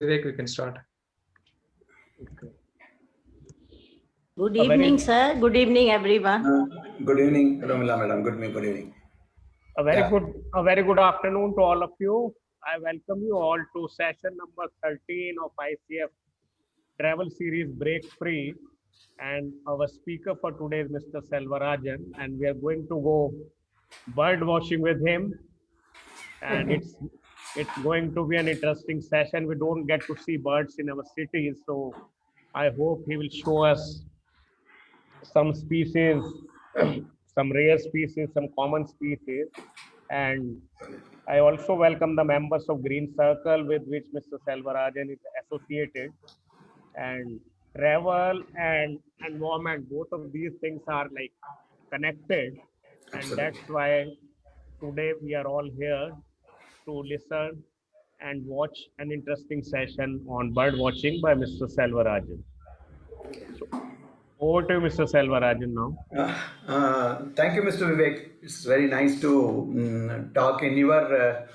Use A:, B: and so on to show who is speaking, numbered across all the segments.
A: Vivek, we can start.
B: Good evening, sir. Good evening, everyone.
C: Good evening, Romila madam. Good evening.
D: A very good afternoon to all of you. I welcome you all to session number 13 of ICF travel series Break Free. And our speaker for today is Mr. Selvarajan, and we are going to go bird watching with him. And it's going to be an interesting session. We don't get to see birds in our cities, so I hope he will show us some species, some rare species, some common species. And I also welcome the members of Green Circle with which Mr. Selvarajan is associated. And travel and environment, both of these things are like connected. And that's why today we are all here to listen and watch an interesting session on bird watching by Mr. Selvarajan. So, over to you, Mr. Selvarajan now.
C: Thank you, Mr. Vivek. It's very nice to talk in your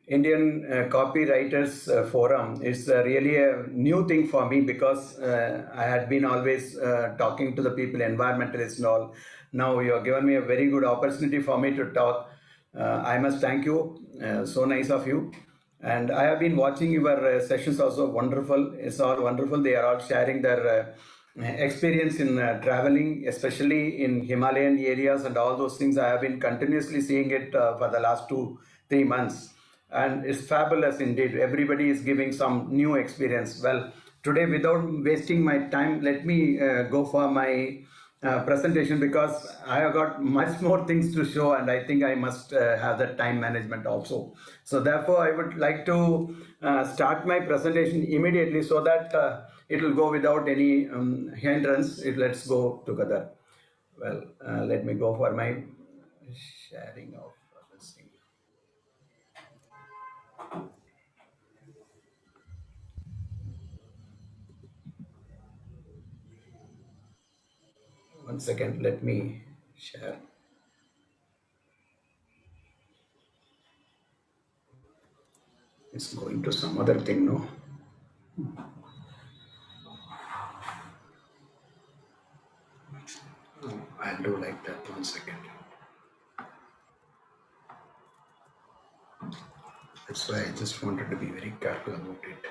C: Indian Copywriters Forum. It's really a new thing for me because I had been always talking to the people, environmentalists and all. Now you have given me a very good opportunity for me to talk. I must thank you. So nice of you. And I have been watching your sessions also. Wonderful. It's all wonderful. They are all sharing their experience in traveling, especially in Himalayan areas and all those things. I have been continuously seeing it for the last 2-3 months. And it's fabulous indeed. Everybody is giving some new experience. Well, today, without wasting my time, let me go for my presentation because I have got much more things to show and I think I must have the time management also. So therefore, I would like to start my presentation immediately so that it will go without any hindrance. Let's go together. Well, let me go for my sharing of this thing. One second, let me share. It's going to some other thing, no? I'll do like that. 1 second. That's why I just wanted to be very careful about it.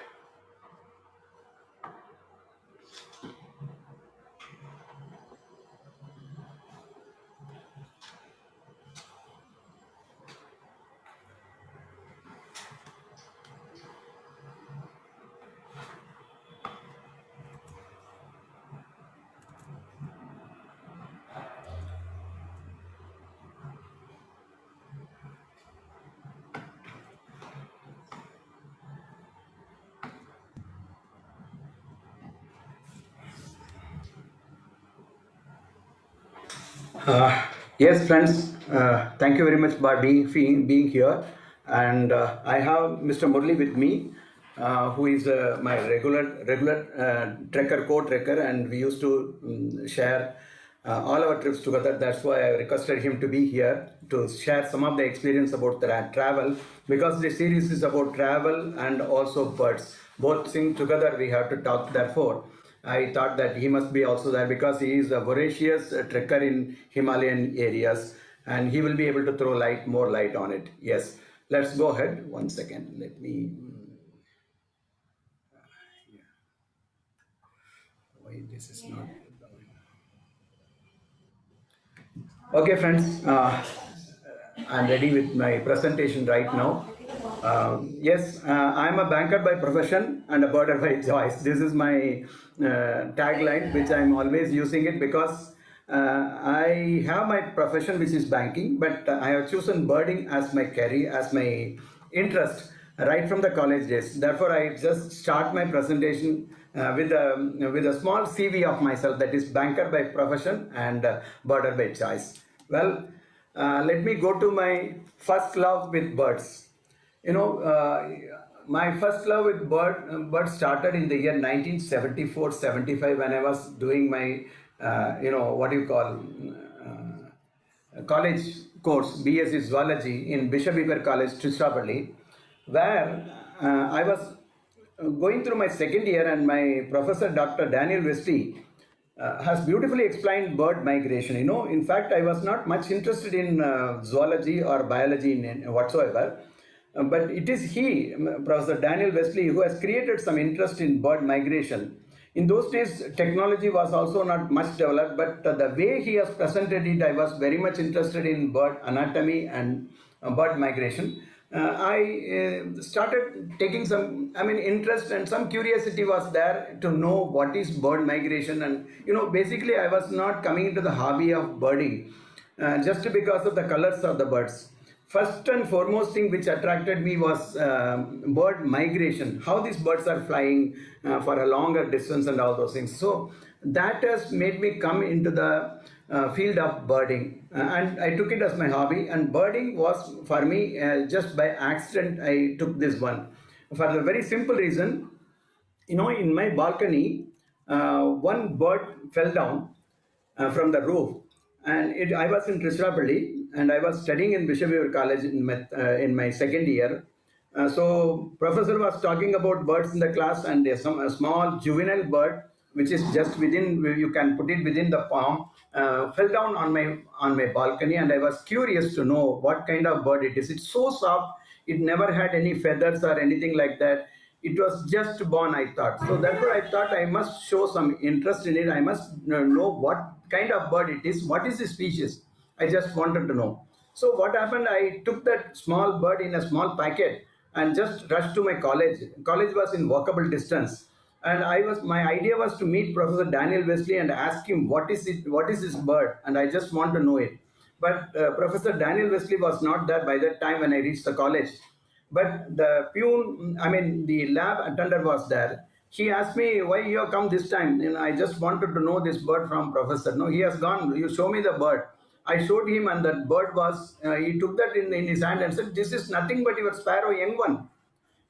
C: Yes, friends, thank you very much for being here. And I have Mr. Murli with me, who is my regular trekker, co-trekker, and we used to share all our trips together. That's why I requested him to be here to share some of the experience about the travel, because the series is about travel and also birds. Both things together we have to talk. Therefore, I thought that he must be also there because he is a voracious trekker in Himalayan areas and he will be able to throw more light on it. Yes, let's go ahead. 1 second. Let me. Why this is not. Okay, friends. I'm ready with my presentation right now. Yes, I'm a banker by profession and a birder by choice. This is my tagline, which I'm always using it because I have my profession, which is banking, but I have chosen birding as my career, as my interest right from the college days. Therefore, I just start my presentation with a small CV of myself, that is banker by profession and birder by choice. Well, let me go to my first love with birds. My first love with birds started in the year 1974-75 when I was doing my, college course, BSc Zoology in Bishop Weaver College, Trichinopoli, where I was going through my second year, and my professor, Dr. Daniel Wesley, has beautifully explained bird migration. In fact, I was not much interested in zoology or biology in whatsoever. But it is he, Professor Daniel Wesley, who has created some interest in bird migration. In those days, technology was also not much developed, but the way he has presented it, I was very much interested in bird anatomy and bird migration. I started taking some, interest, and some curiosity was there to know what is bird migration. And, basically, I was not coming into the hobby of birding just because of the colors of the birds. First and foremost thing which attracted me was bird migration, how these birds are flying for a longer distance and all those things. So that has made me come into the field of birding, and I took it as my hobby. And birding was for me just by accident. I took this one for the very simple reason, in my balcony, one bird fell down from the roof, and I was in Trishrapalli, and I was studying in Bishop College in my second year. So professor was talking about birds in the class, and a small juvenile bird, which is just within, you can put it within the palm, fell down on my balcony, and I was curious to know what kind of bird it is. It's so soft. It never had any feathers or anything like that. It was just born, I thought. So therefore, I thought I must show some interest in it. I must know what kind of bird it is. What is the species? I just wanted to know. So what happened? I took that small bird in a small packet and just rushed to my college. College was in walkable distance, and my idea was to meet Professor Daniel Wesley and ask him what is it, what is this bird, and I just want to know it. But Professor Daniel Wesley was not there by that time when I reached the college. But the the lab attendant was there. He asked me, why you have come this time? And I just wanted to know this bird from professor. No, he has gone. You show me the bird. I showed him, and that bird was, he took that in his hand and said, this is nothing but your sparrow young one.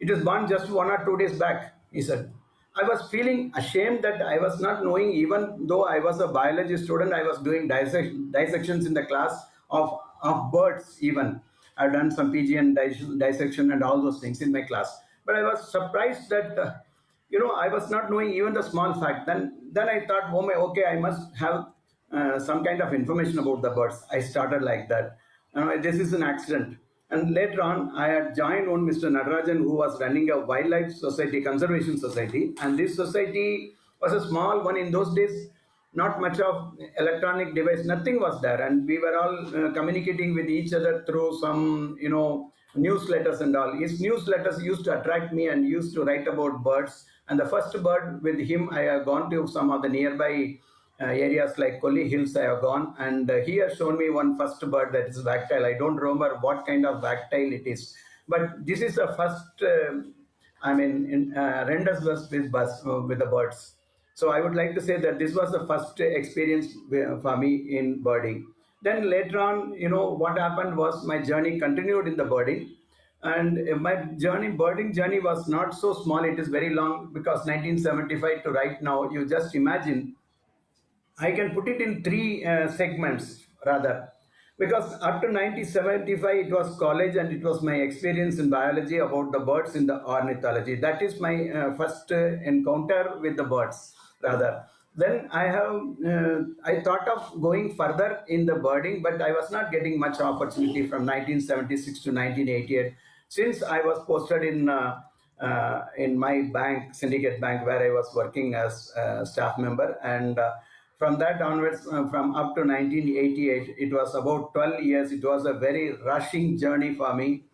C: It was born just 1 or 2 days back, he said. I was feeling ashamed that I was not knowing, even though I was a biology student, I was doing dissections in the class of birds even. I've done some PG and dissection and all those things in my class. But I was surprised that, I was not knowing even the small fact. Then I thought, oh my, okay, I must have some kind of information about the birds. I started like that. This is an accident. And later on, I had joined one Mr. Natarajan, who was running a wildlife society, conservation society. And this society was a small one in those days. Not much of electronic device, nothing was there. And we were all communicating with each other through some, newsletters and all. His newsletters used to attract me and used to write about birds. And the first bird with him, I have gone to some of the nearby areas like Kolli Hills I have gone, and he has shown me one first bird that is wagtail. I don't remember what kind of wagtail it is, but this is the first, Rendezvous with the birds. So I would like to say that this was the first experience for me in birding. Then later on, what happened was my journey continued in the birding. And my birding journey was not so small. It is very long, because 1975 to right now, you just imagine, I can put it in three segments rather, because up to 1975 it was college, and it was my experience in biology about the birds in the ornithology. That is my first encounter with the birds rather. Then I thought of going further in the birding, but I was not getting much opportunity from 1976 to 1988, since I was posted in my bank, Syndicate Bank, where I was working as a staff member. And from that onwards, from up to 1988, it was about 12 years. It was a very rushing journey for me,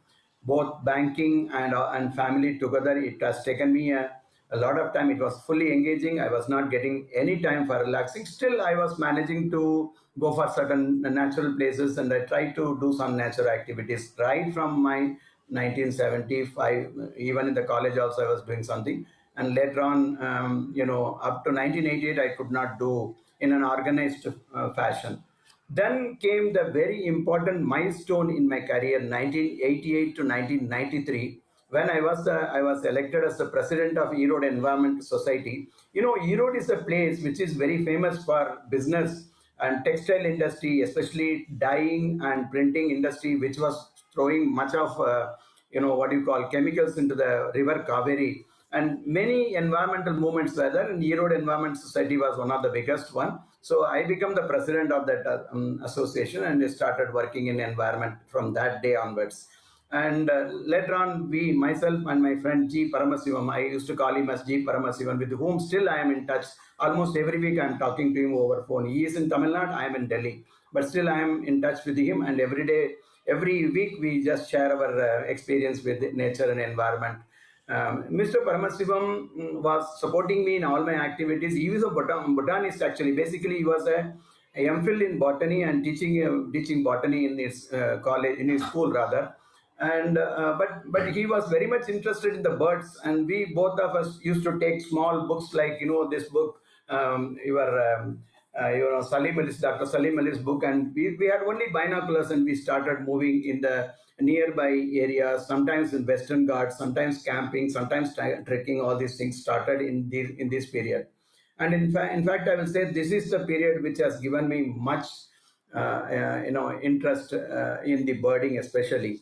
C: both banking and family together. It has taken me a lot of time. It was fully engaging. I was not getting any time for relaxing. Still, I was managing to go for certain natural places, and I tried to do some natural activities right from my 1975. Even in the college also, I was doing something. And later on, up to 1988, I could not do in an organized fashion. Then came the very important milestone in my career, 1988 to 1993, when I was elected as the president of Erode Environment Society. Erode is a place which is very famous for business and textile industry, especially dyeing and printing industry, which was throwing much of chemicals into the river Kaveri. and many environmental movements were there, and Erode Environment Society was one of the biggest one. So I became the president of that association, and I started working in environment from that day onwards. And later on, myself and my friend G. Paramasivam, I used to call him as G. Paramasivam, with whom still I am in touch. Almost every week I am talking to him over phone. He is in Tamil Nadu, I am in Delhi. But still I am in touch with him, and every day, every week, we just share our experience with nature and environment. Mr. Paramasivam was supporting me in all my activities. He was a botanist actually. Basically, he was a MPhil in botany and teaching botany in his college, in his school rather. And but he was very much interested in the birds, and we both of us used to take small books like this book, Salim Ali's, Dr. Salim Ali's book, and we had only binoculars, and we started moving in the nearby areas, sometimes in Western Ghats, sometimes camping, sometimes trekking. All these things started in this period. And in fact, I will say this is the period which has given me much interest in the birding especially.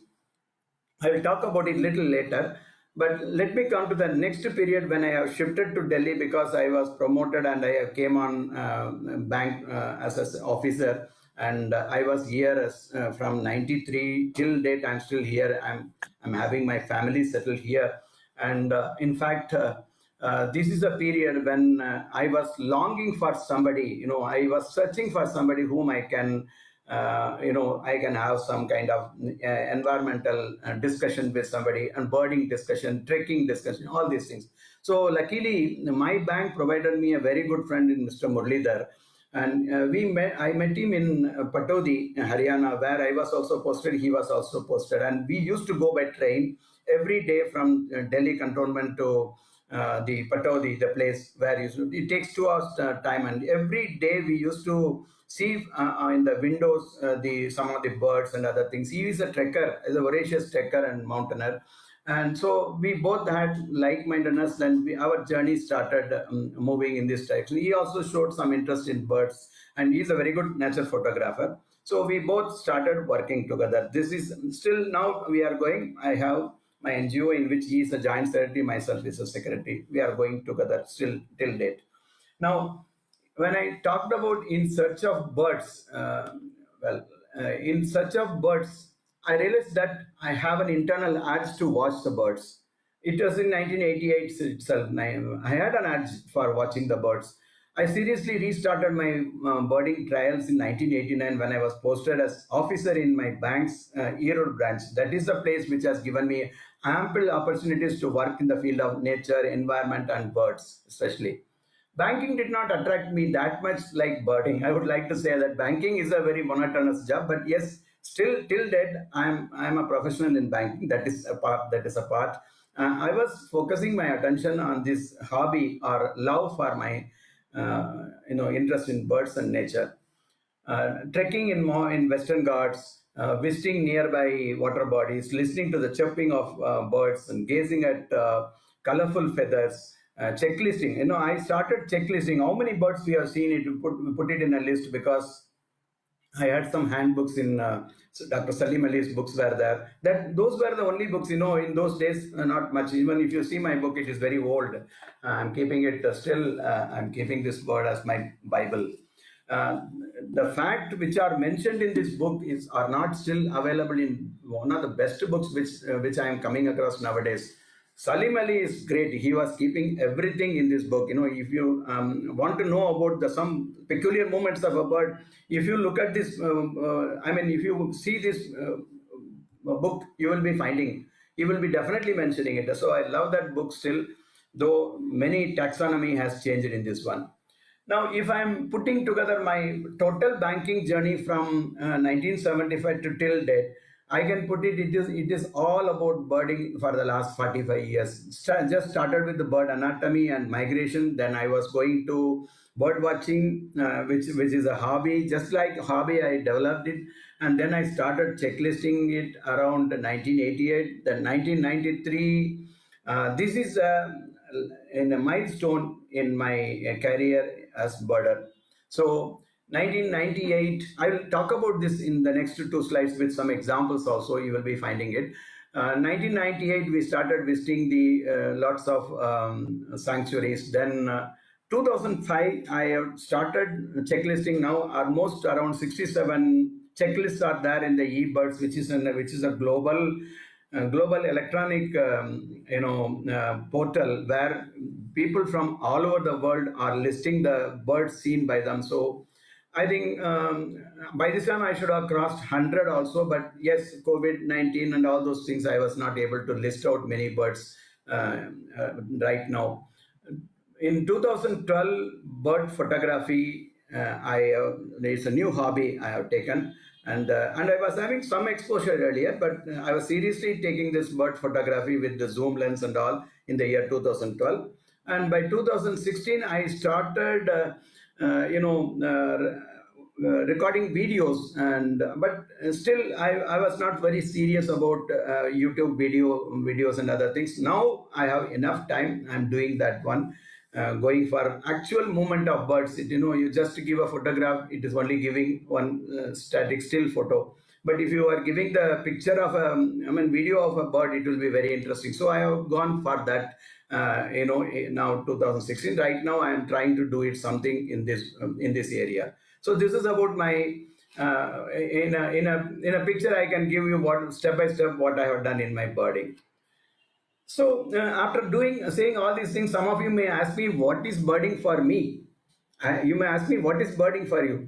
C: I will talk about it little later. But let me come to the next period when I have shifted to Delhi, because I was promoted and I came on bank as an officer, and I was here as, from 93 till date. I'm still here. I'm having my family settled here, and in fact. This is a period when I was longing for somebody, I was searching for somebody whom I can I can have some kind of environmental discussion with somebody, and birding discussion, trekking discussion, all these things. So luckily, my bank provided me a very good friend in Mr. Murlidhar. And I met him in Patodi, Haryana, where I was also posted. He was also posted. And we used to go by train every day from Delhi cantonment to the Patodi, the place where it takes 2 hours time. And every day we used to see in the windows some of the birds and other things. He is a trekker, is a voracious trekker and mountaineer. And so we both had like-mindedness, and our journey started moving in this direction. He also showed some interest in birds, and he's a very good nature photographer. So we both started working together. This is still now we are going. I have my NGO in which he is a joint secretary, myself is a secretary. We are going together still till date. Now, when I talked about in search of birds, in search of birds, I realized that I have an internal urge to watch the birds. It was in 1988 itself. I had an urge for watching the birds. I seriously restarted my birding trials in 1989 when I was posted as officer in my bank's Erode branch. That is the place which has given me ample opportunities to work in the field of nature, environment, and birds, especially. Banking did not attract me that much like birding. I would like to say that banking is a very monotonous job, but yes, still till date, I'm a professional in banking. That is a part. I was focusing my attention on this hobby or love for my interest in birds and nature. Trekking in Western Ghats, visiting nearby water bodies, listening to the chirping of birds, and gazing at colorful feathers. Checklisting. I started checklisting how many birds we have seen. Put it in a list, because I had some handbooks in Dr. Salim Ali's books were there. Those were the only books, in those days, not much. Even if you see my book, it is very old. I'm keeping it still. I'm keeping this bird as my Bible. The fact which are mentioned in this book are not still available in one of the best books which I am coming across nowadays. Salim Ali is great. He was keeping everything in this book. If you want to know about some peculiar moments of a bird, if you look at this, if you see this book, you will be finding, he will be definitely mentioning it. So I love that book still, though many taxonomy has changed in this one. Now, if I'm putting together my total banking journey from 1975 to till date, I can put it is all about birding for the last 45 years. Just started with the bird anatomy and migration. Then I was going to bird watching, which is a hobby. Just like hobby, I developed it. And then I started checklisting it around 1988. Then 1993. This is a milestone in my career as birder. So 1998, I will talk about this in the next 2 slides with some examples also, you will be finding it. 1998, we started visiting the lots of sanctuaries. Then 2005, I have started checklisting now. Almost around 67 checklists are there in the eBirds, which is a global electronic portal where people from all over the world are listing the birds seen by them. So I think by this time I should have crossed 100 also, but yes, COVID-19 and all those things, I was not able to list out many birds right now. In 2012, bird photography, it's a new hobby I have taken, and I was having some exposure earlier, but I was seriously taking this bird photography with the zoom lens and all in the year 2012. And by 2016, I started, recording videos, and but still I was not very serious about YouTube videos and other things. Now I have enough time. I'm doing that one. Going for actual movement of birds. You just give a photograph, it is only giving one static still photo. But if you are giving the picture of video of a bird, it will be very interesting. So I have gone for that. Now 2016. Right now, I am trying to do it something in this area. So this is about my in a picture. I can give you what step by step what I have done in my birding. So after saying all these things, some of you may ask me, what is birding for me? You may ask me, what is birding for you?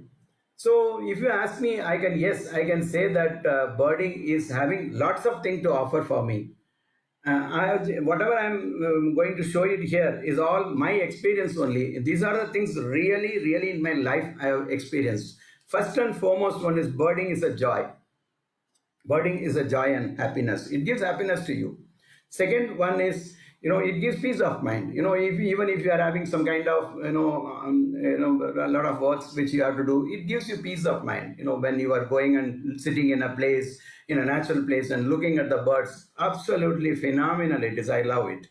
C: So if you ask me, I can say that birding is having lots of things to offer for me. Whatever I'm going to show it here is all my experience only. These are the things really in my life I have experienced. First and foremost, one is birding is a joy. Birding is a joy and happiness. It gives happiness to you. Second one is, it gives peace of mind. Even if you are having some kind of, a lot of works which you have to do, it gives you peace of mind. When you are going and sitting in a place, in a natural place and looking at the birds, absolutely phenomenal it is. I love it.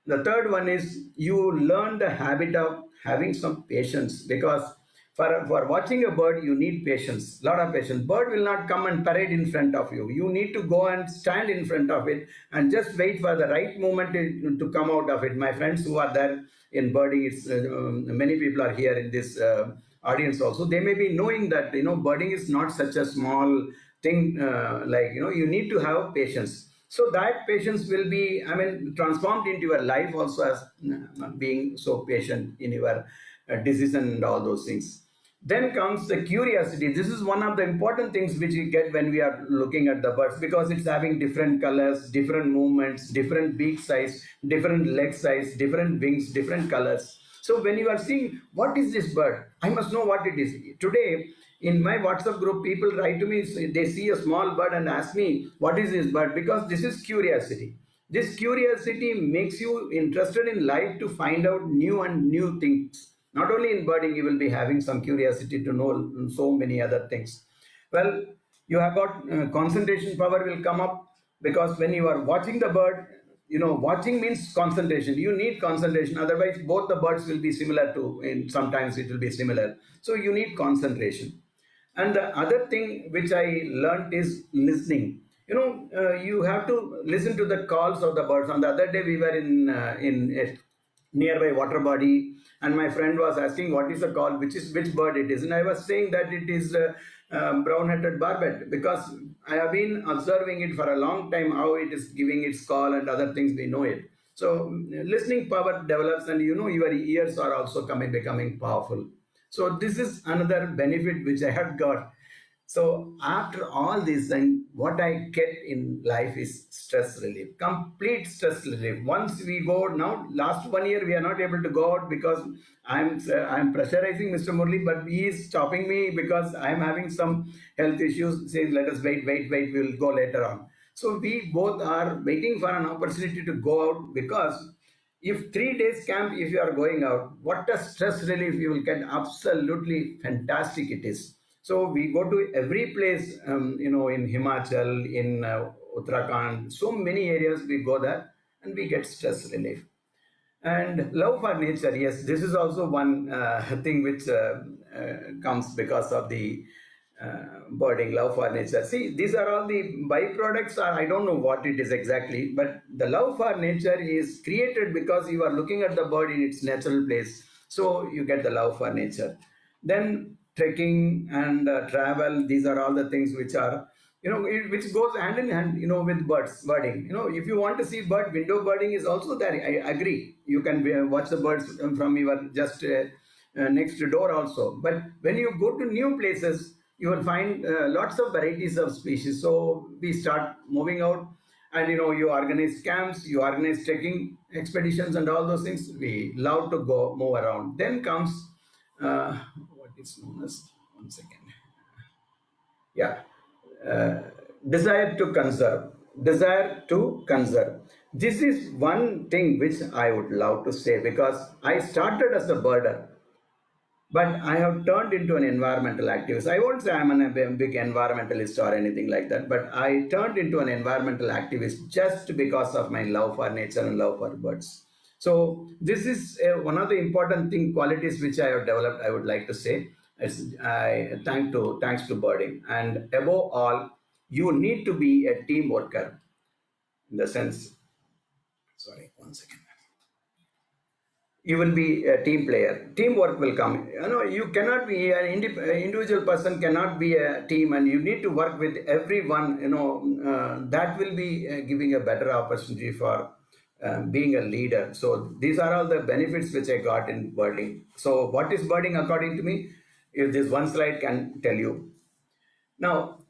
C: The third one is you learn the habit of having some patience, because for watching a bird, you need patience, lot of patience. Bird will not come and parade in front of you. You need to go and stand in front of it and just wait for the right moment to come out of it. My friends who are there in birding, many people are here in this audience also. They may be knowing that, birding is not such a small thing. You need to have patience. So that patience will be, transformed into your life also as being so patient in your decision and all those things. Then comes the curiosity. This is one of the important things which we get when we are looking at the birds, because it's having different colors, different movements, different beak size, different leg size, different wings, different colors. So when you are seeing, what is this bird? I must know what it is. Today, in my WhatsApp group, people write to me, they see a small bird and ask me, what is this bird? Because this is curiosity. This curiosity makes you interested in life to find out new things. Not only in birding, you will be having some curiosity to know so many other things. Well, you have got concentration power will come up, because when you are watching the bird, watching means concentration. You need concentration. Otherwise, both the birds will be similar and sometimes it will be similar. So you need concentration. And the other thing which I learned is listening. You have to listen to the calls of the birds. On the other day, we were in a nearby water body, and my friend was asking what is the call, which bird it is, and I was saying that it is brown-headed barbet, because I have been observing it for a long time, how it is giving its call and other things. We know it. So listening power develops, and your ears are also becoming powerful. So this is another benefit which I have got. So after all this, and what I get in life is stress relief, complete stress relief. Once we go now, last 1 year we are not able to go out because I'm pressurizing Mr. Murli, but he is stopping me because I'm having some health issues. Saying let us wait, we'll go later on. So we both are waiting for an opportunity to go out, because if 3 days camp, if you are going out, what a stress relief you will get. Absolutely fantastic it is. So we go to every place, in Himachal, in Uttarakhand, so many areas we go there and we get stress relief. And love for nature, yes, this is also one thing which comes because of the birding, love for nature. See, these are all the byproducts, or I don't know what it is exactly, but the love for nature is created because you are looking at the bird in its natural place. So you get the love for nature. Then trekking and travel, these are all the things which are, which goes hand in hand, with birding. If you want to see bird, window birding is also there. I agree. You can watch the birds from your just next door also. But when you go to new places, you will find lots of varieties of species. So we start moving out, and you organize camps, you organize trekking expeditions, and all those things. We love to go move around. Then comes what is known as, one second, yeah, uh, desire to conserve. Desire to conserve. This is one thing which I would love to say, because I started as a birder, but I have turned into an environmental activist. I won't say I'm a big environmentalist or anything like that, but I turned into an environmental activist just because of my love for nature and love for birds. So this is one of the important qualities which I have developed. I would like to say, thanks to birding, and above all, you need to be a team worker, in the sense. Sorry, one second. You will be a team player. Teamwork will come. You cannot be an individual person, cannot be a team, and you need to work with everyone. That will be giving a better opportunity for being a leader. So these are all the benefits which I got in birding. So what is birding according to me? If this one slide can tell you. Now,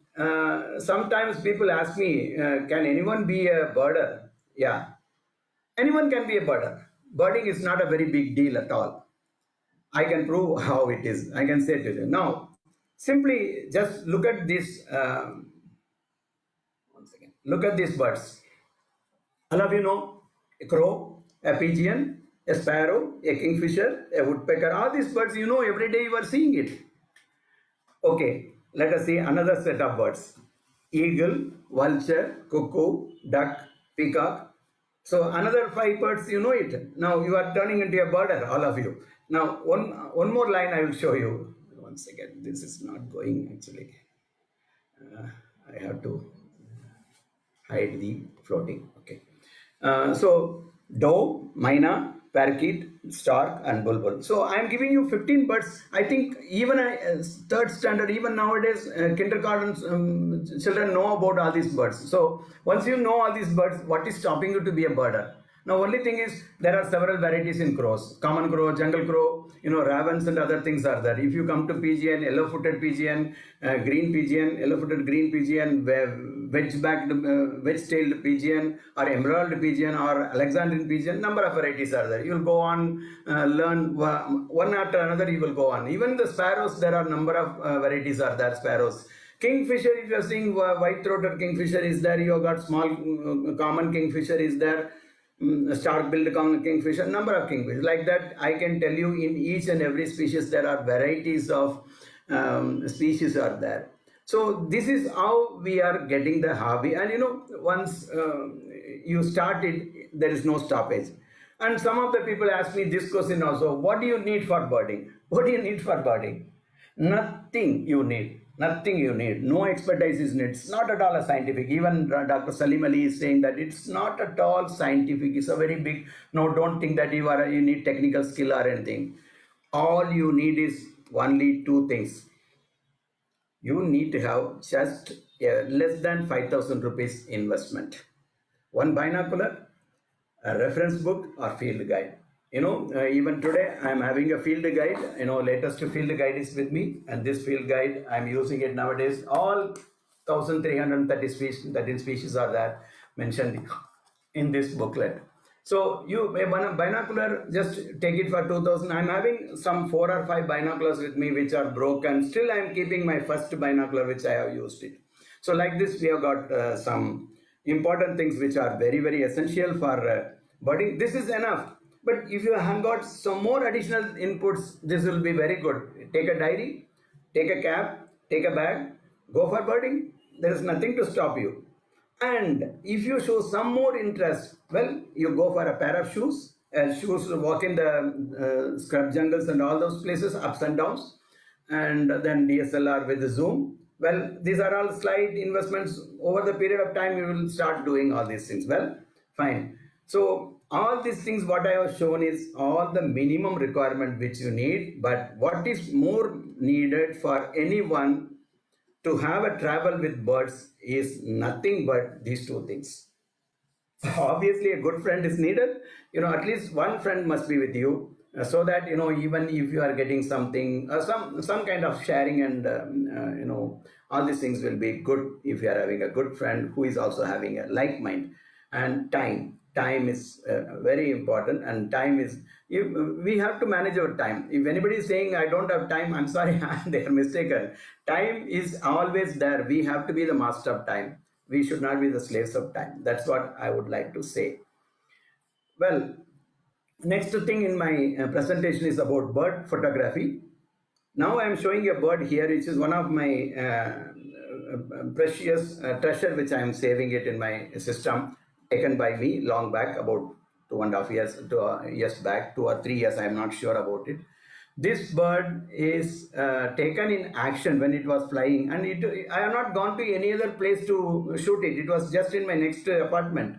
C: sometimes people ask me, can anyone be a birder? Yeah, anyone can be a birder. Birding is not a very big deal at all. I can prove how it is. I can say to you. Now, simply just look at this. One second. Look at these birds. All of you know a crow, a pigeon, a sparrow, a kingfisher, a woodpecker. All these birds, every day you are seeing it. Okay, let us see another set of birds. Eagle, vulture, cuckoo, duck, peacock. So another 5 birds, you know it. Now you are turning into a birder, all of you. Now one more line I will show you. One second, this is not going actually. I have to hide the floating. Okay. So dove, myna, parakeet, stork, and bulbul. So I am giving you 15 birds. I think even third standard, even nowadays, kindergarten children know about all these birds. So once you know all these birds, what is stopping you to be a birder? Now, only thing is there are several varieties in crows. Common crow, jungle crow, ravens and other things are there. If you come to pigeon, yellow-footed pigeon, green pigeon, yellow-footed green pigeon, wedge-backed, wedge-tailed pigeon, or emerald pigeon, or Alexandrian pigeon, number of varieties are there. You will go on, learn one after another, you will go on. Even the sparrows, there are number of varieties are there, sparrows. Kingfisher, if you are seeing white-throated kingfisher is there, you have got small common kingfisher is there. Stark-billed kingfisher, number of kingfishers. Like that, I can tell you in each and every species there are varieties of species are there. So this is how we are getting the hobby. And once you start it, there is no stoppage. And some of the people ask me this question also: what do you need for birding? What do you need for birding? Nothing you need. Nothing you need. No expertise is needed. It's not at all a scientific. Even Dr. Salim Ali is saying that it's not at all scientific. It's a very big. No, don't think that you need technical skill or anything. All you need is only 2 things. You need to have just less than 5,000 rupees investment. One binocular, a reference book, or field guide. Even today I'm having a field guide. Latest field guide is with me, and this field guide I'm using it nowadays. All 1,330 species, 13 species are there mentioned in this booklet. So you binocular, just take it for 2,000. I'm having some 4 or 5 binoculars with me which are broken. Still I'm keeping my first binocular which I have used it. So like this, we have got some important things which are very, very essential for birding. This is enough. But if you have got some more additional inputs, this will be very good. Take a diary, take a cap, take a bag, go for birding. There is nothing to stop you. And if you show some more interest, well, you go for a pair of shoes. Shoes to walk in the scrub jungles and all those places, ups and downs. And then DSLR with the zoom. Well, these are all slight investments. Over the period of time, you will start doing all these things. Well, fine. So all these things, what I have shown is all the minimum requirement which you need. But what is more needed for anyone to have a travel with birds is nothing but these two things. Obviously a good friend is needed. At least one friend must be with you, so that even if you are getting something, some kind of sharing, and all these things will be good if you are having a good friend who is also having a like mind. And time is very important, and time is, we have to manage our time. If anybody is saying I don't have time, I'm sorry, they are mistaken. Time is always there. We have to be the master of time. We should not be the slaves of time. That's what I would like to say. Well, next thing in my presentation is about bird photography. Now I am showing a bird here, which is one of my precious treasure, which I am saving it in my system, taken by me long back, about 2.5 years, 2 years back, 2 or 3 years, I am not sure about it. This bird is taken in action when it was flying, and I have not gone to any other place to shoot it. It was just in my next apartment.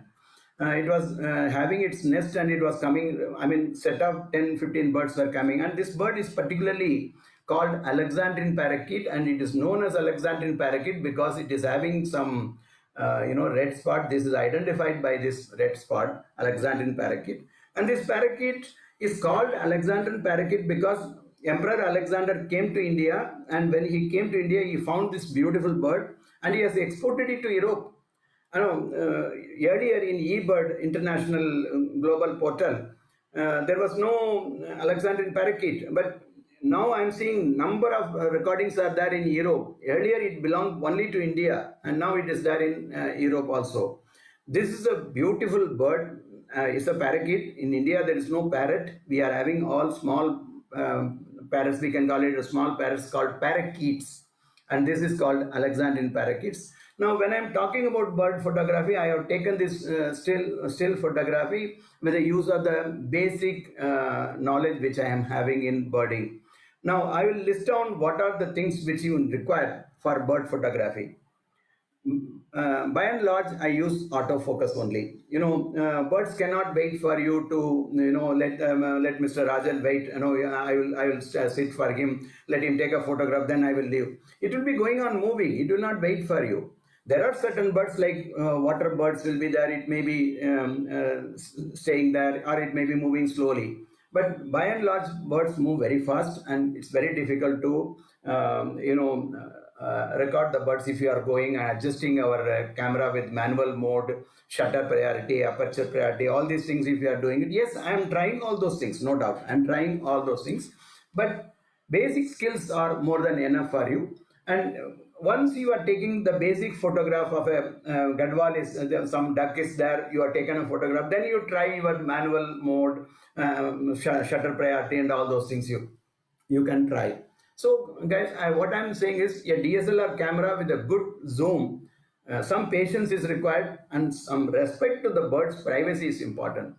C: It was having its nest, and it was coming. I mean, set of 10, 15 birds were coming, and this bird is particularly called Alexandrine parakeet, and it is known as Alexandrine parakeet because it is having some red spot. This is identified by this red spot, Alexandrine parakeet. And this parakeet is called Alexandrine parakeet because Emperor Alexander came to India, and when he came to India, he found this beautiful bird, and he has exported it to Europe. Earlier in eBird International Global Portal, there was no Alexandrine parakeet, but now I'm seeing number of recordings are there in Europe. Earlier it belonged only to India, and now it is there in Europe also. This is a beautiful bird. It's a parakeet. In India there is no parrot. We are having all small parrots. We can call it a small parrots called parakeets, and this is called Alexandrine parakeets. Now, when I'm talking about bird photography, I have taken this still photography with the use of the basic knowledge which I am having in birding. Now, I will list down what are the things which you require for bird photography. By and large, I use autofocus only. Birds cannot wait for you to, let Mr. Rajan wait. I will sit for him, let him take a photograph, then I will leave. It will be going on moving. It will not wait for you. There are certain birds like water birds will be there. It may be staying there, or it may be moving slowly. But by and large, birds move very fast, and it's very difficult to, record the birds if you are going and adjusting our camera with manual mode, shutter priority, aperture priority, all these things if you are doing it. Yes, I am trying all those things, no doubt. I am trying all those things. But basic skills are more than enough for you. And once you are taking the basic photograph of a gadwal, is some duck is there, you are taken a photograph, then you try your manual mode, shutter priority, and all those things you can try. So guys, what I'm saying is a DSLR camera with a good zoom, some patience is required, and some respect to the bird's privacy is important.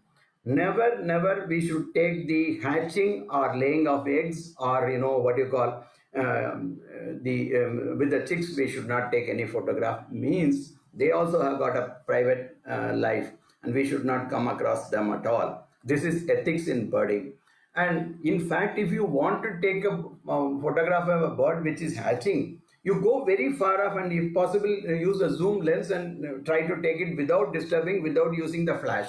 C: Never we should take the hatching or laying of eggs, or what you call with the chicks. We should not take any photograph. Means they also have got a private life, and we should not come across them at all. This is ethics in birding. And in fact, if you want to take a photograph of a bird which is hatching, you go very far off, and if possible use a zoom lens and try to take it without disturbing, without using the flash.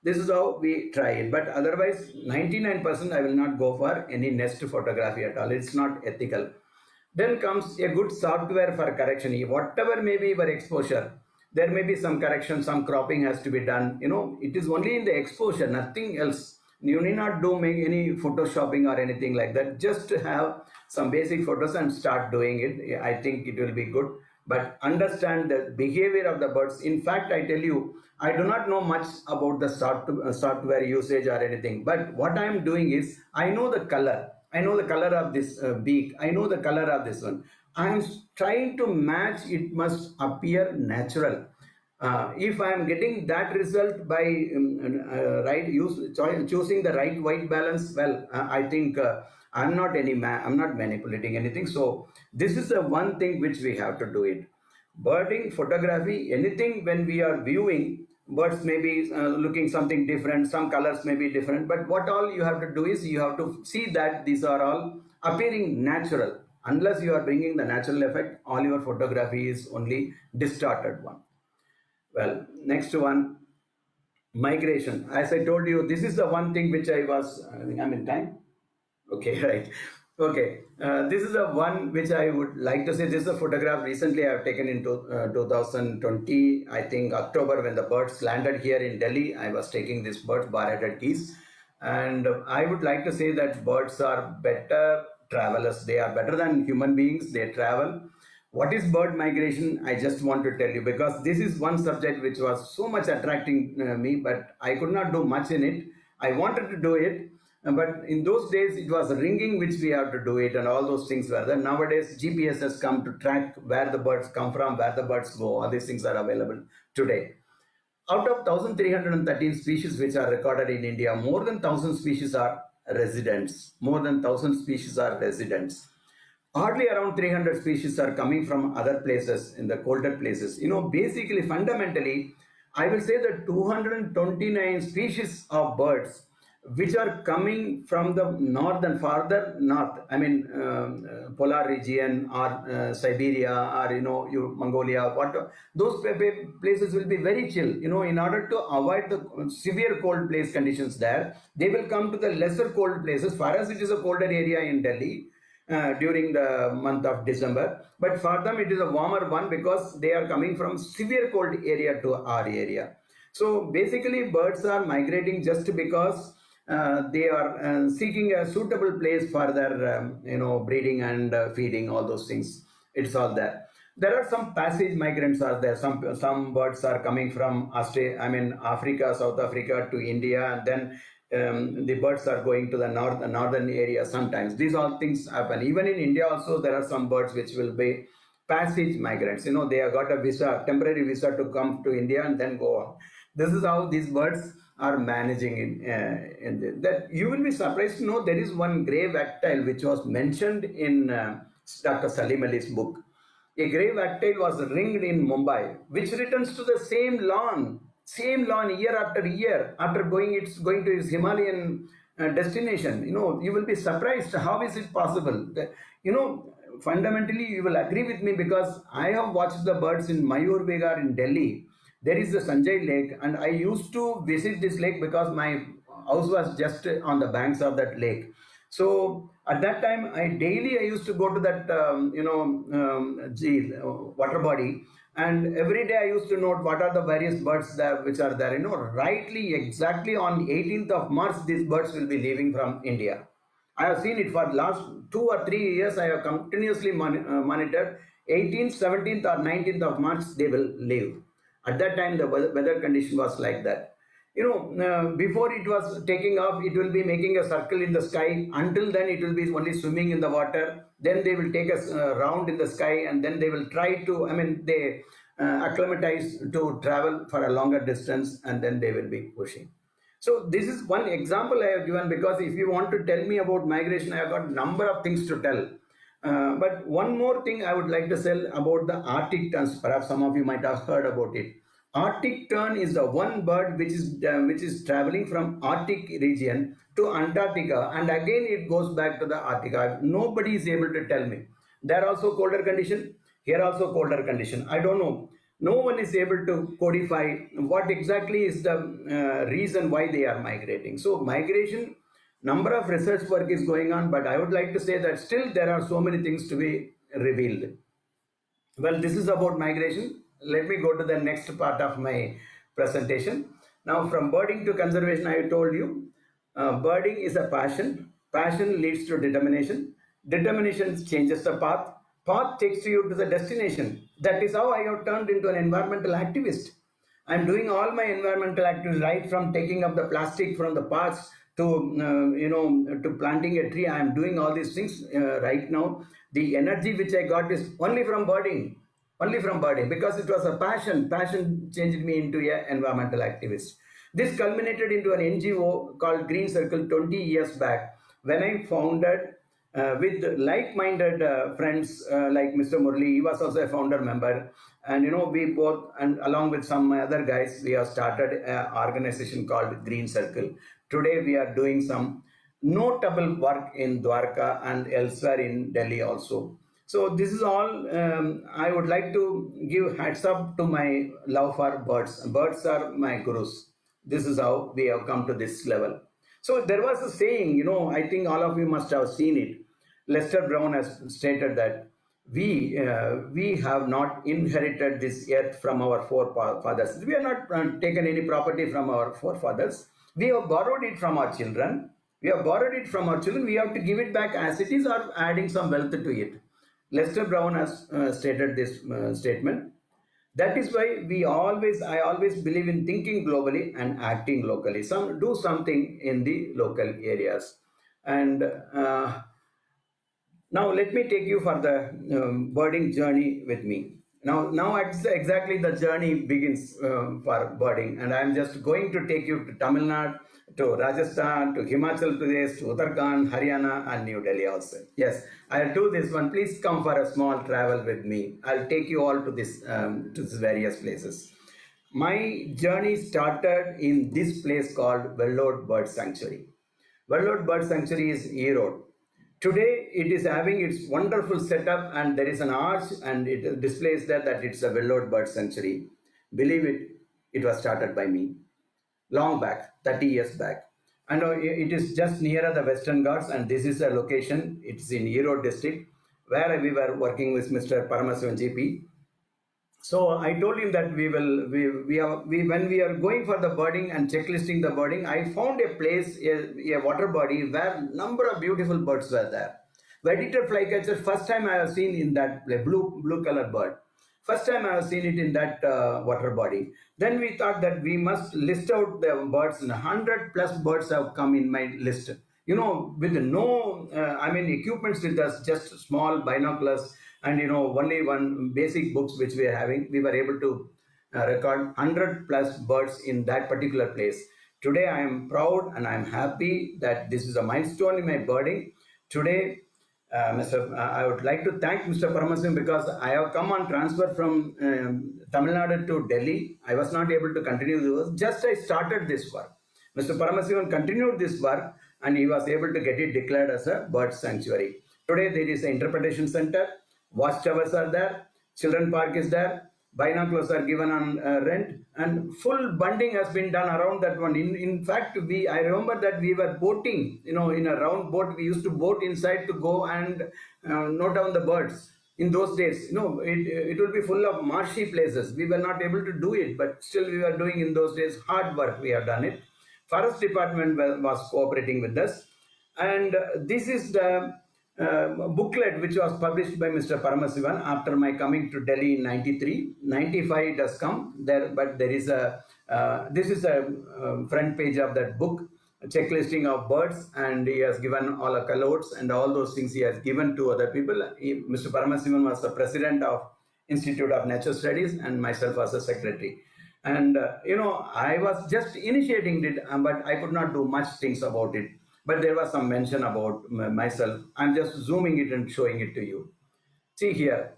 C: This is how we try it. But otherwise, 99% I will not go for any nest photography at all. It's not ethical. Then comes a good software for correction. Whatever may be your exposure, there may be some correction, some cropping has to be done. It is only in the exposure, nothing else. You need not do any photoshopping or anything like that. Just have some basic photos and start doing it. I think it will be good. But understand the behavior of the birds. In fact, I tell you, I do not know much about the software usage or anything. But what I am doing is, I know the color. I know the color of this beak. I know the color of this one. I am trying to match. It must appear natural. If I am getting that result by choosing the right white balance, well, I think I'm not any man, I'm not manipulating anything. So this is the one thing which we have to do it. Birding, photography, anything when we are viewing, birds may be looking something different, some colors may be different, but what all you have to do is you have to see that these are all appearing natural. Unless you are bringing the natural effect, all your photography is only distorted one. Well, next one, migration. As I told you, this is the one thing which I think I'm in time. Okay, right. Okay, this is the one which I would like to say. This is a photograph recently I have taken in 2020, I think October, when the birds landed here in Delhi. I was taking these birds, bar-headed geese. And I would like to say that birds are better travelers. They are better than human beings. They travel. What is bird migration? I just want to tell you, because this is one subject which was so much attracting me, but I could not do much in it. I wanted to do it, but in those days it was ringing which we have to do it, and all those things were there. Nowadays GPS has come to track where the birds come from, where the birds go. All these things are available today. Out of 1,313 species which are recorded in India, more than 1,000 species are residents. More than 1,000 species are residents. Hardly around 300 species are coming from other places, in the colder places. Basically, fundamentally, I will say that 229 species of birds which are coming from the north and farther north, I mean polar region, or Siberia, or Mongolia, what those places will be very chill. In order to avoid the severe cold place conditions there, they will come to the lesser cold places. For us it is a colder area in Delhi during the month of December, but for them it is a warmer one, because they are coming from severe cold area to our area. So basically birds are migrating just because they are seeking a suitable place for their breeding and feeding, all those things. It's all there. There are some passage migrants are there. Some birds are coming from Africa, South Africa to India, and then the birds are going to the northern area sometimes. These all things happen. Even in India also, there are some birds which will be passage migrants. They have got a visa, temporary visa, to come to India and then go on. This is how these birds are managing in that. You will be surprised to know there is one grey wagtail which was mentioned in Dr. Salim Ali's book. A grey wagtail was ringed in Mumbai, which returns to the same lawn year after year, after going to its Himalayan destination. You will be surprised. How is it possible? Fundamentally, you will agree with me, because I have watched the birds in Mayur Vigar in Delhi. There is the Sanjay Lake, and I used to visit this lake because my house was just on the banks of that lake. So at that time, I used to go to that water body, and every day I used to note what are the various birds there which are there. Exactly on 18th of March, these birds will be leaving from India. I have seen it for last 2 or 3 years. I have continuously monitored. 18th, 17th, or 19th of March, they will leave. At that time, the weather condition was like that. Before it was taking off, it will be making a circle in the sky. Until then, it will be only swimming in the water. Then they will take a round in the sky, and then they will try to, they acclimatize to travel for a longer distance, and then they will be pushing. So this is one example I have given, because if you want to tell me about migration, I have got number of things to tell. But one more thing I would like to tell about the Arctic terns. Perhaps some of you might have heard about it. Arctic tern is the one bird which is traveling from Arctic region to Antarctica, and again it goes back to the Arctica. Nobody is able to tell me. There also colder condition. Here also colder condition. I don't know. No one is able to codify what exactly is the reason why they are migrating. So migration, number of research work is going on, but I would like to say that still there are so many things to be revealed. Well, this is about migration. Let me go to the next part of my presentation. Now, from birding to conservation, I told you, birding is a passion. Passion leads to determination. Determination changes the path. Path takes you to the destination. That is how I have turned into an environmental activist. I'm doing all my environmental activities, right from taking up the plastic from the paths to to planting a tree. I am doing all these things right now. The energy which I got is only from birding, because it was a passion. Passion changed me into an environmental activist. This culminated into an NGO called Green Circle 20 years back, when I founded with like-minded friends like Mr. Murli. He was also a founder member, and we both, and along with some other guys, we have started an organization called Green Circle. Today we are doing some notable work in Dwarka and elsewhere in Delhi also. So this is all. I would like to give hats up to my love for birds. Birds are my gurus. This is how we have come to this level. So there was a saying, I think all of you must have seen it. Lester Brown has stated that we have not inherited this earth from our forefathers. We have not taken any property from our forefathers. We have borrowed it from our children. We have borrowed it from our children. We have to give it back as it is or adding some wealth to it. Lester Brown has stated this statement. That is why I always believe in thinking globally and acting locally. Do something in the local areas. And now let me take you for the birding journey with me. Now exactly the journey begins for birding, and I'm just going to take you to Tamil Nadu, to Rajasthan, to Himachal Pradesh, to Uttarakhand, Haryana, and New Delhi also. Yes, I'll do this one. Please come for a small travel with me. I'll take you all to these various places. My journey started in this place called Vellore Bird Sanctuary. Vellore Bird Sanctuary is Erode. Today it is having its wonderful setup, and there is an arch, and it displays that it's a Vellore Bird Sanctuary. Believe it, it was started by me long back, 30 years back. And it is just near the Western Ghats, and this is a location. It's in Erode district, where we were working with Mr. Paramasivan GP. So I told him that when we are going for the birding and checklisting the birding, I found a place, a water body where number of beautiful birds were there. Red-eared flycatcher, first time I have seen in that blue color bird. First time I have seen it in that water body. Then we thought that we must list out the birds. 100 plus birds have come in my list. With no, equipments with us, just small binoculars, and only one basic books which we are having, we were able to record 100 plus birds in that particular place. Today I am proud and I am happy that this is a milestone in my birding. Today, I would like to thank Mr. Paramasim, because I have come on transfer from Tamil Nadu to Delhi. I was not able to continue this. Just I started this work. Mr. Paramasivan continued this work, and he was able to get it declared as a bird sanctuary. Today there is an interpretation center, watchtowers are there, children park is there, binoculars are given on rent, and full bunding has been done around that one. In fact, I remember that we were boating, in a round boat. We used to boat inside to go and note down the birds. In those days, it will be full of marshy places. We were not able to do it, but still we were doing in those days hard work. We have done it. Forest department was cooperating with us, and this is the booklet which was published by Mr. Paramasivan after my coming to Delhi in 93. 95 it has come there, but there is this is a front page of that book, a checklisting of birds, and he has given all the colors and all those things he has given to other people. Mr. Paramasivan was the president of Institute of Nature Studies, and myself was the secretary. And I was just initiating it, but I could not do much things about it. But there was some mention about myself. I'm just zooming it and showing it to you. See here.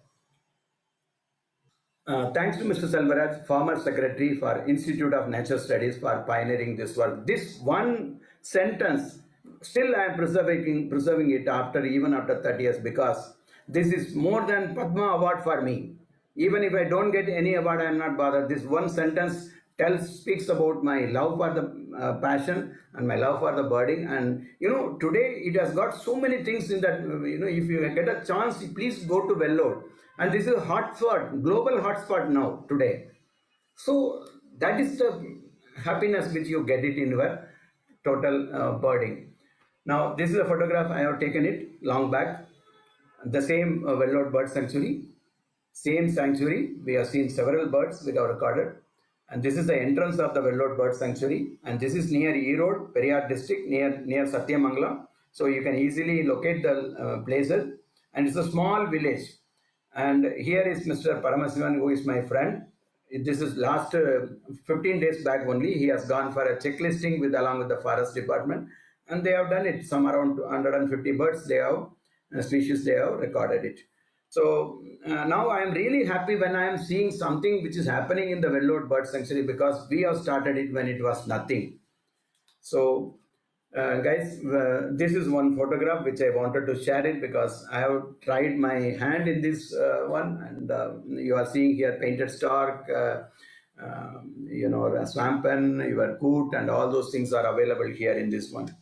C: Thanks to Mr. Selvarajan, former secretary for Institute of Nature Studies, for pioneering this work. This one sentence, still I am preserving it even after 30 years, because this is more than Padma Award for me. Even if I don't get any award, I am not bothered. This one sentence speaks about my love for the passion and my love for the birding. And today it has got so many things in that. If you get a chance, please go to Vellore. And this is a hotspot, global hotspot now today. So that is the happiness which you get it in your total birding. Now this is a photograph I have taken it long back. The same Vellore Bird Sanctuary. Same sanctuary, we have seen several birds we have recorded. And this is the entrance of the Vellore Bird Sanctuary. And this is near Erode, Periyar district, near Satyamangala. So you can easily locate the places. And it's a small village. And here is Mr. Paramasivan, who is my friend. This is last 15 days back only. He has gone for a checklisting along with the forest department. And they have done it. Some around 150 birds they have species they have recorded it. So now I am really happy when I am seeing something which is happening in the Vellore Bird Sanctuary, because we have started it when it was nothing. So, guys, this is one photograph which I wanted to share it, because I have tried my hand in this one, and you are seeing here painted stork, a swampen, your coot, and all those things are available here in this one.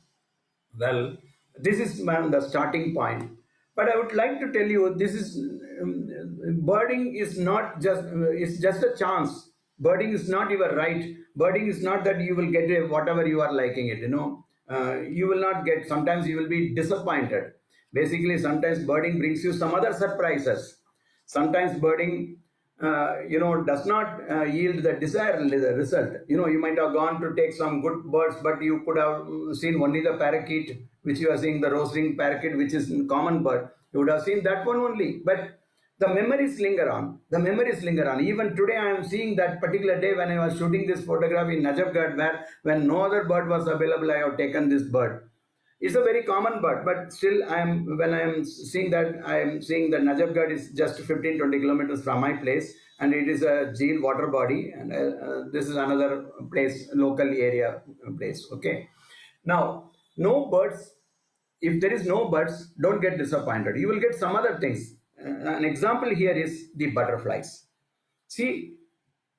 C: Well, this is the starting point. But I would like to tell you, this is birding is not just it's just a chance. Birding is not your right. Birding is not that you will get whatever you are liking it. You will not get. Sometimes you will be disappointed. Basically, sometimes birding brings you some other surprises. Sometimes birding does not yield the desired result. You might have gone to take some good birds, but you could have seen only the parakeet, which you are seeing, the rose-winged parakeet, which is a common bird. You would have seen that one only. But the memories linger on. The memories linger on. Even today, I am seeing that particular day when I was shooting this photograph in Najafgarh, where when no other bird was available, I have taken this bird. It's a very common bird, but still, when I am seeing that, I am seeing that Najafgarh is just 15-20 kilometers from my place, and it is a Jeel water body, and this is another place, local area place. Okay, now no birds. If there is no birds, don't get disappointed. You will get some other things. An example here is the butterflies. See,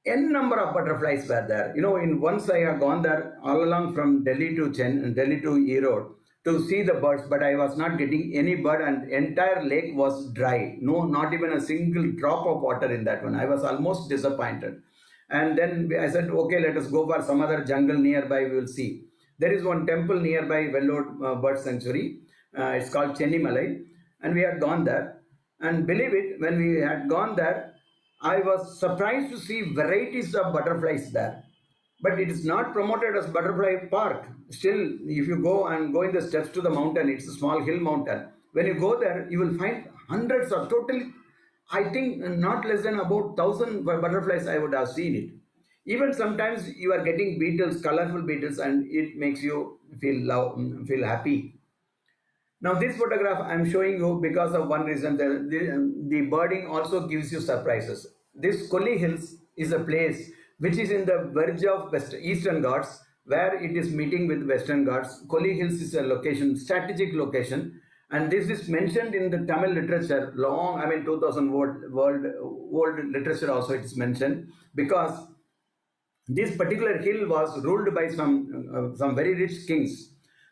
C: n number of butterflies were there. In once I have gone there all along from Delhi to Delhi to Erode to see the birds, but I was not getting any bird, and entire lake was dry. No, not even a single drop of water in that one. I was almost disappointed. And then I said, okay, let us go for some other jungle nearby. We will see. There is one temple nearby Vellore Bird Sanctuary. It's called Chennimalai, and we had gone there. And believe it, when we had gone there, I was surprised to see varieties of butterflies there. But it is not promoted as butterfly park. Still, if you go in the steps to the mountain, it's a small hill mountain. When you go there, you will find hundreds of totally, I think not less than about 1,000 butterflies I would have seen it. Even sometimes you are getting beetles, colorful beetles, and it makes you feel happy. Now this photograph I'm showing you because of one reason. The birding also gives you surprises. This Koli Hills is a place which is in the verge of Eastern Ghats, where it is meeting with Western Ghats. Koli Hills is a location, strategic location, and this is mentioned in the Tamil literature, 2000 old literature also it is mentioned, because this particular hill was ruled by some very rich kings.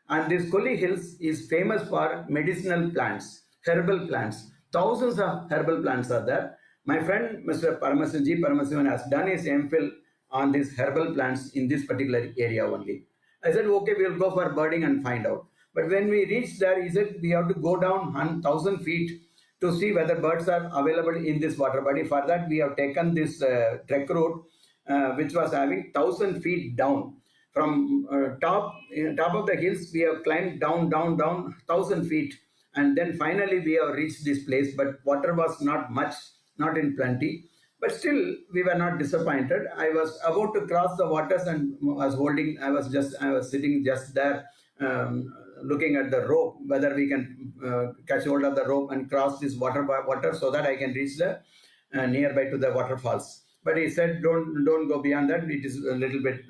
C: And this Koli Hills is famous for medicinal plants, herbal plants. Thousands of herbal plants are there. My friend, Mr. Paramasivan, has done his MPhil on these herbal plants in this particular area only. I said, okay, we'll go for birding and find out. But when we reached there, he said, we have to go down 1,000 feet to see whether birds are available in this water body. For that, we have taken this trek route, which was having 1,000 feet down. From top of the hills, we have climbed down 1,000 feet, and then finally we have reached this place. But water was not much, not in plenty. But still, we were not disappointed. I was about to cross the waters and I was sitting just there, looking at the rope, whether we can catch hold of the rope and cross this water so that I can reach the nearby to the waterfalls. But he said, don't go beyond that. It is a little bit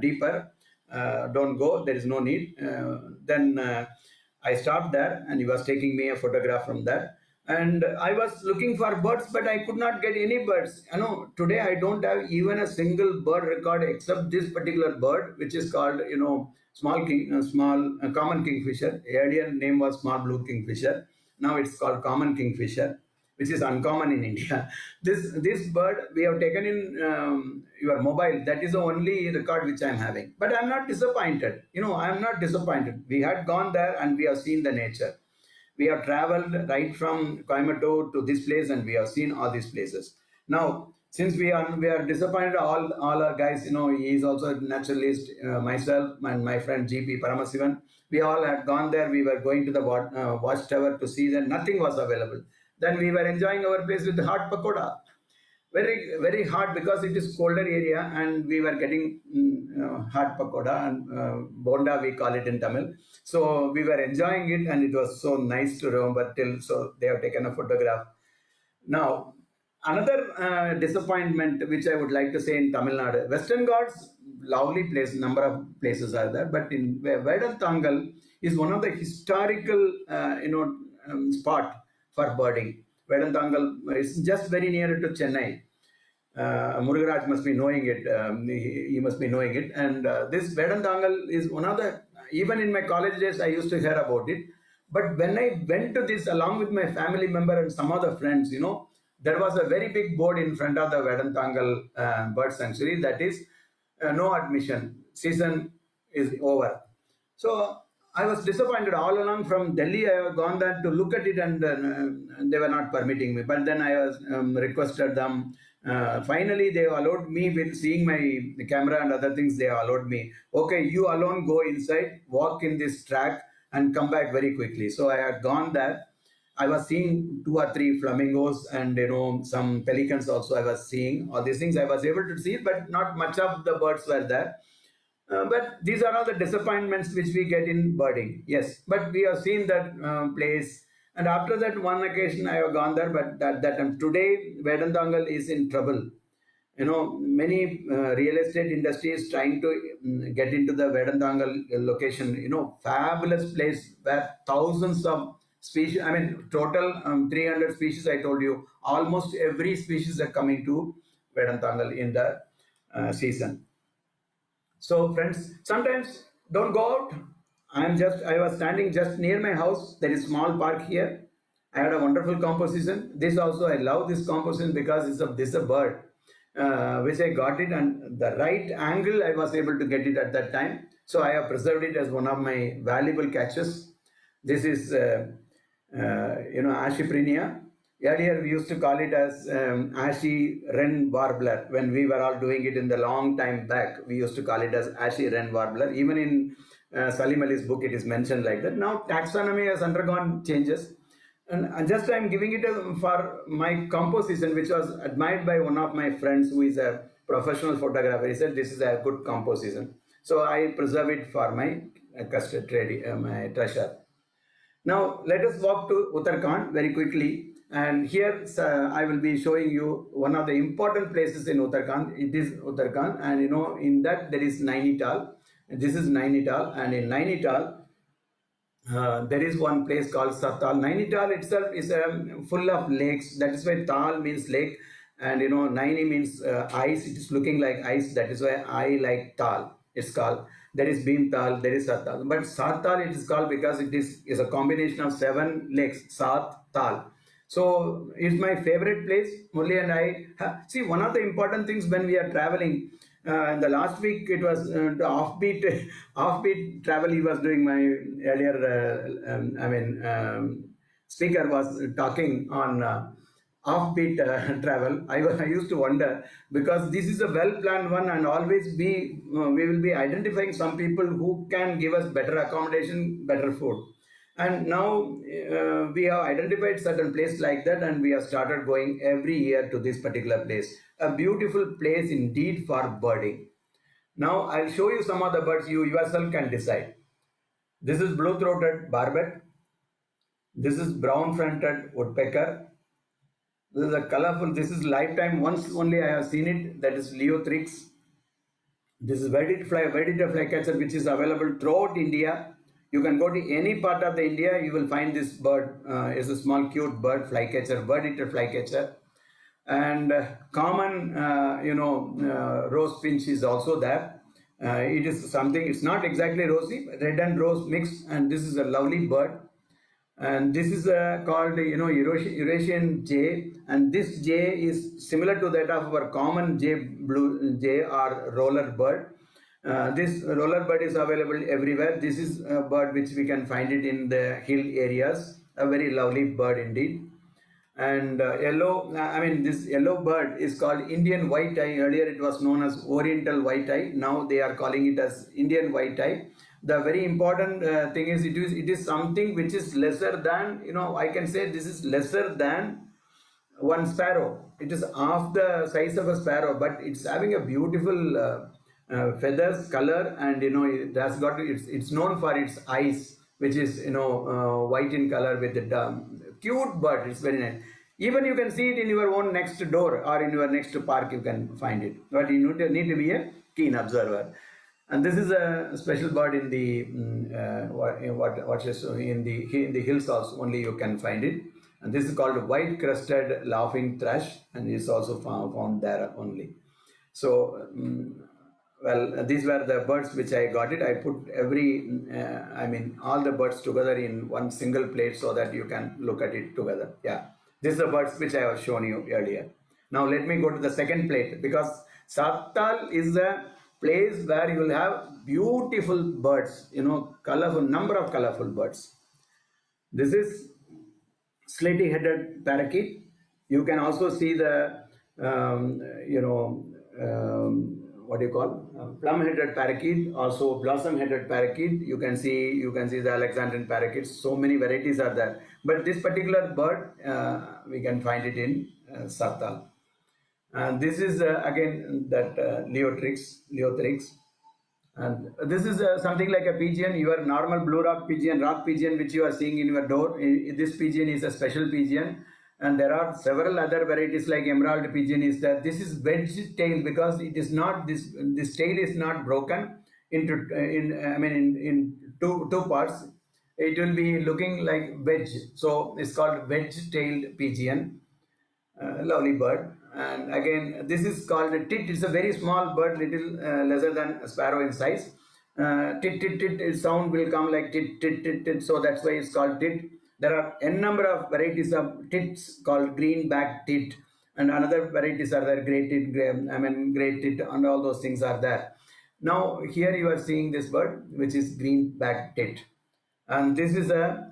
C: deeper. Don't go. There is no need. Then I stopped there, and he was taking me a photograph from there. And I was looking for birds, but I could not get any birds. Today I don't have even a single bird record except this particular bird, which is called, common kingfisher. Earlier name was small blue kingfisher. Now it's called common kingfisher, which is uncommon in India. This bird we have taken in your mobile. That is the only record which I am having. But I am not disappointed. I am not disappointed. We had gone there and we have seen the nature. We have traveled right from Coimbatore to this place, and we have seen all these places. Now, since we are disappointed, all our guys, he is also a naturalist, myself and my friend GP Paramasivan. We all had gone there. We were going to the watchtower to see that nothing was available. Then we were enjoying our place with hot pakoda. very hot because it is colder area, and we were getting hot pakoda and bonda, we call it in Tamil. So we were enjoying it, and it was so nice to remember till. So they have taken a photograph. Now, another disappointment which I would like to say in Tamil Nadu, Western Ghats, lovely place, number of places are there, but in Vedantangal is one of the historical, spot for birding. Vedantangal is just very near to Chennai. Murugaraj must be knowing it. He must be knowing it. And this Vedantangal is one of the, even in my college days, I used to hear about it. But when I went to this along with my family member and some other friends, there was a very big board in front of the Vedantangal bird sanctuary that is no admission. Season is over. So I was disappointed all along from Delhi. I have gone there to look at it, and they were not permitting me. But then I was requested them. Finally, they allowed me with seeing my camera and other things. They allowed me. Okay, you alone go inside, walk in this track, and come back very quickly. So I had gone there. I was seeing 2 or 3 flamingos and some pelicans also. I was seeing all these things. I was able to see, but not much of the birds were there. But these are all the disappointments which we get in birding. Yes, but we have seen that place. And after that one occasion, I have gone there. But that time today, Vedantangal is in trouble. Many real estate industry is trying to get into the Vedantangal location. Fabulous place where thousands of species. I mean, total 300 species. I told you, almost every species are coming to Vedantangal in the season. So friends, sometimes don't go out. I was standing just near my house. There is small park here. I had a wonderful composition. This also, I love this composition because this is a bird, which I got it, and the right angle I was able to get it at that time. So I have preserved it as one of my valuable catches. This is, Ashiprinia. Earlier, we used to call it as ashy wren warbler. When we were all doing it in the long time back, we used to call it as ashy wren warbler. Even in Salim Ali's book, it is mentioned like that. Now, taxonomy has undergone changes. And just I'm giving it for my composition, which was admired by one of my friends who is a professional photographer. He said, this is a good composition. So I preserve it for my my treasure. Now, let us walk to Uttarakhand very quickly. And here I will be showing you one of the important places in Uttarakhand. It is Uttarakhand, and in that there is Nainital. This is Nainital, and in Nainital there is one place called Satal. Nainital itself is full of lakes. That is why Tal means lake, and Naini means ice. It is looking like ice. That is why I like Tal. It's called. There is Bhimtal, there is Satal. But Satal it is called because it is a combination of 7 lakes. Sat Tal. So it's my favorite place. Murli and I see one of the important things when we are traveling. In the last week it was the offbeat travel he was doing. My earlier speaker was talking on offbeat travel. I used to wonder, because this is a well-planned one, and always we will be identifying some people who can give us better accommodation, better food. And now we have identified certain place like that, and we have started going every year to this particular place. A beautiful place indeed for birding. Now I'll show you some of the birds. You yourself can decide. This is blue-throated barbet. This is brown-fronted woodpecker. This is a colourful. This is lifetime. Once only I have seen it. That is Leothrix. This is verdicted flycatcher, which is available throughout India. You can go to any part of the India, you will find this bird. It's a small cute bird, flycatcher, bird-eater flycatcher. And common, rose finch is also there. It is something, it's not exactly rosy, red and rose mixed, and this is a lovely bird. And this is called, Eurasian jay, and this jay is similar to that of our common blue jay or roller bird. This roller bird is available everywhere. This is a bird which we can find it in the hill areas. A very lovely bird indeed. And this yellow bird is called Indian white-eye. Earlier it was known as Oriental white-eye. Now they are calling it as Indian white-eye. The very important thing is it is something which is lesser than, I can say this is lesser than one sparrow. It is half the size of a sparrow, but it's having a beautiful feathers, color, and it has got it's known for its eyes, which is white in color with the cute bird. It's very nice. Even you can see it in your own next door or in your next park. You can find it, but you need to be a keen observer. And this is a special bird in the what is in the hills also only you can find it. And this is called white crested laughing thrush, and it's also found there only. So well, these were the birds which I got it. I put all the birds together in one single plate so that you can look at it together. Yeah, this is the birds which I have shown you earlier. Now let me go to the second plate, because Satal is a place where you will have beautiful birds, colorful, number of colorful birds. This is slaty headed parakeet. You can also see the what do you call plum headed parakeet, also blossom headed parakeet. You can see the Alexandrian parakeets. So many varieties are there, but this particular bird we can find it in Satal. And this is again that Leothrix. And this is something like a pigeon, your normal blue rock pigeon, which you are seeing in your door. This pigeon is a special pigeon. And there are several other varieties like emerald pigeon is that this is wedge tail, because it is not, this tail is not broken into, in two parts. It will be looking like wedge. So it's called wedge tailed pigeon. Lovely bird. And again, this is called a tit. It's a very small bird, little lesser than a sparrow in size. Tit tit tit, its sound will come like tit tit tit tit. So that's why it's called tit. There are n number of varieties of tits called green-backed tit, and another varieties are there, great tit, and all those things are there. Now here you are seeing this bird, which is green-backed tit, and this is a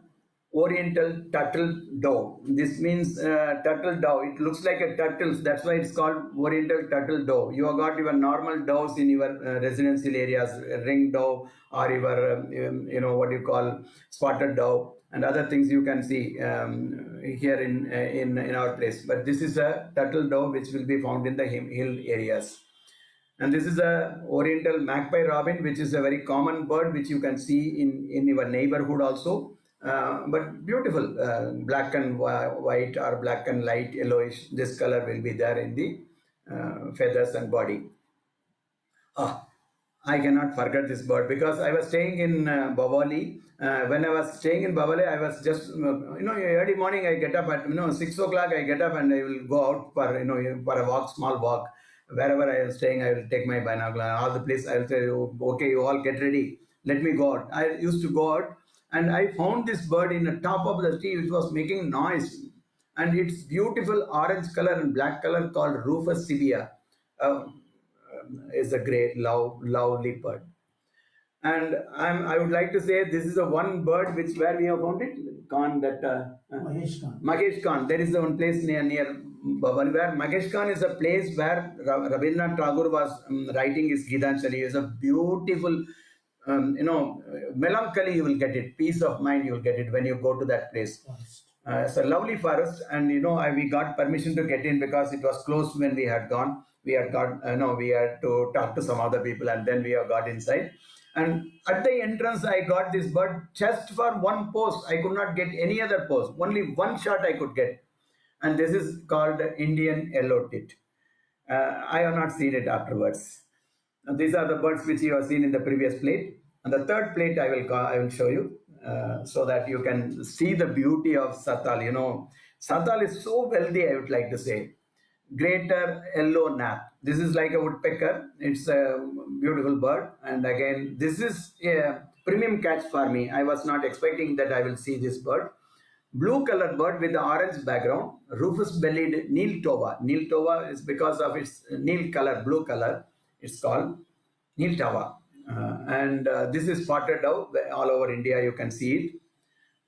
C: Oriental turtle dove. This means turtle dove. It looks like a turtle. That's why it's called Oriental turtle dove. You have got your normal doves in your residential areas, ring dove, or your what you call spotted dove, and other things you can see here in our place. But this is a turtle dove which will be found in the hill areas. And this is a Oriental magpie robin, which is a very common bird which you can see in your neighborhood also. But beautiful, black and white or black and light yellowish. This color will be there in the feathers and body. I cannot forget this bird, because I was staying in Bavali. When I was staying in Bavali, I was just early morning. I get up at 6 o'clock. I get up and I will go out for for a walk, small walk. Wherever I am staying, I will take my binocular. All the place I will say, okay, you all get ready. Let me go out. I used to go out, and I found this bird in the top of the tree, which was making noise, and it's beautiful orange color and black color called Rufus Sibia. Is a great lovely bird. And I would like to say this is the one bird where we have found it. Khan, that Mahesh Khan. There is one place near Bhavan where Mahesh Khan is a place where Rabindranath Tagore was writing his Gitanjali. It's a beautiful melancholy. You will get it, peace of mind. You will get it when you go to that place. It's a lovely forest, and we got permission to get in because it was closed when we had gone. We had to talk to some other people, and then we have got inside. And at the entrance, I got this bird just for one pose. I could not get any other pose. Only one shot I could get, and this is called Indian yellow tit. I have not seen it afterwards. And these are the birds which you have seen in the previous plate. And the third plate I will show you so that you can see the beauty of Satal. Satal is so wealthy, I would like to say. Greater yellow nap. This is like a woodpecker. It's a beautiful bird. And again, this is a premium catch for me. I was not expecting that I will see this bird. Blue colored bird with the orange background. Rufous bellied Neel Tova. Neel Tova is because of its Neel color, blue color. It's called Neel Tova. And this is spotted dove. All over India you can see it.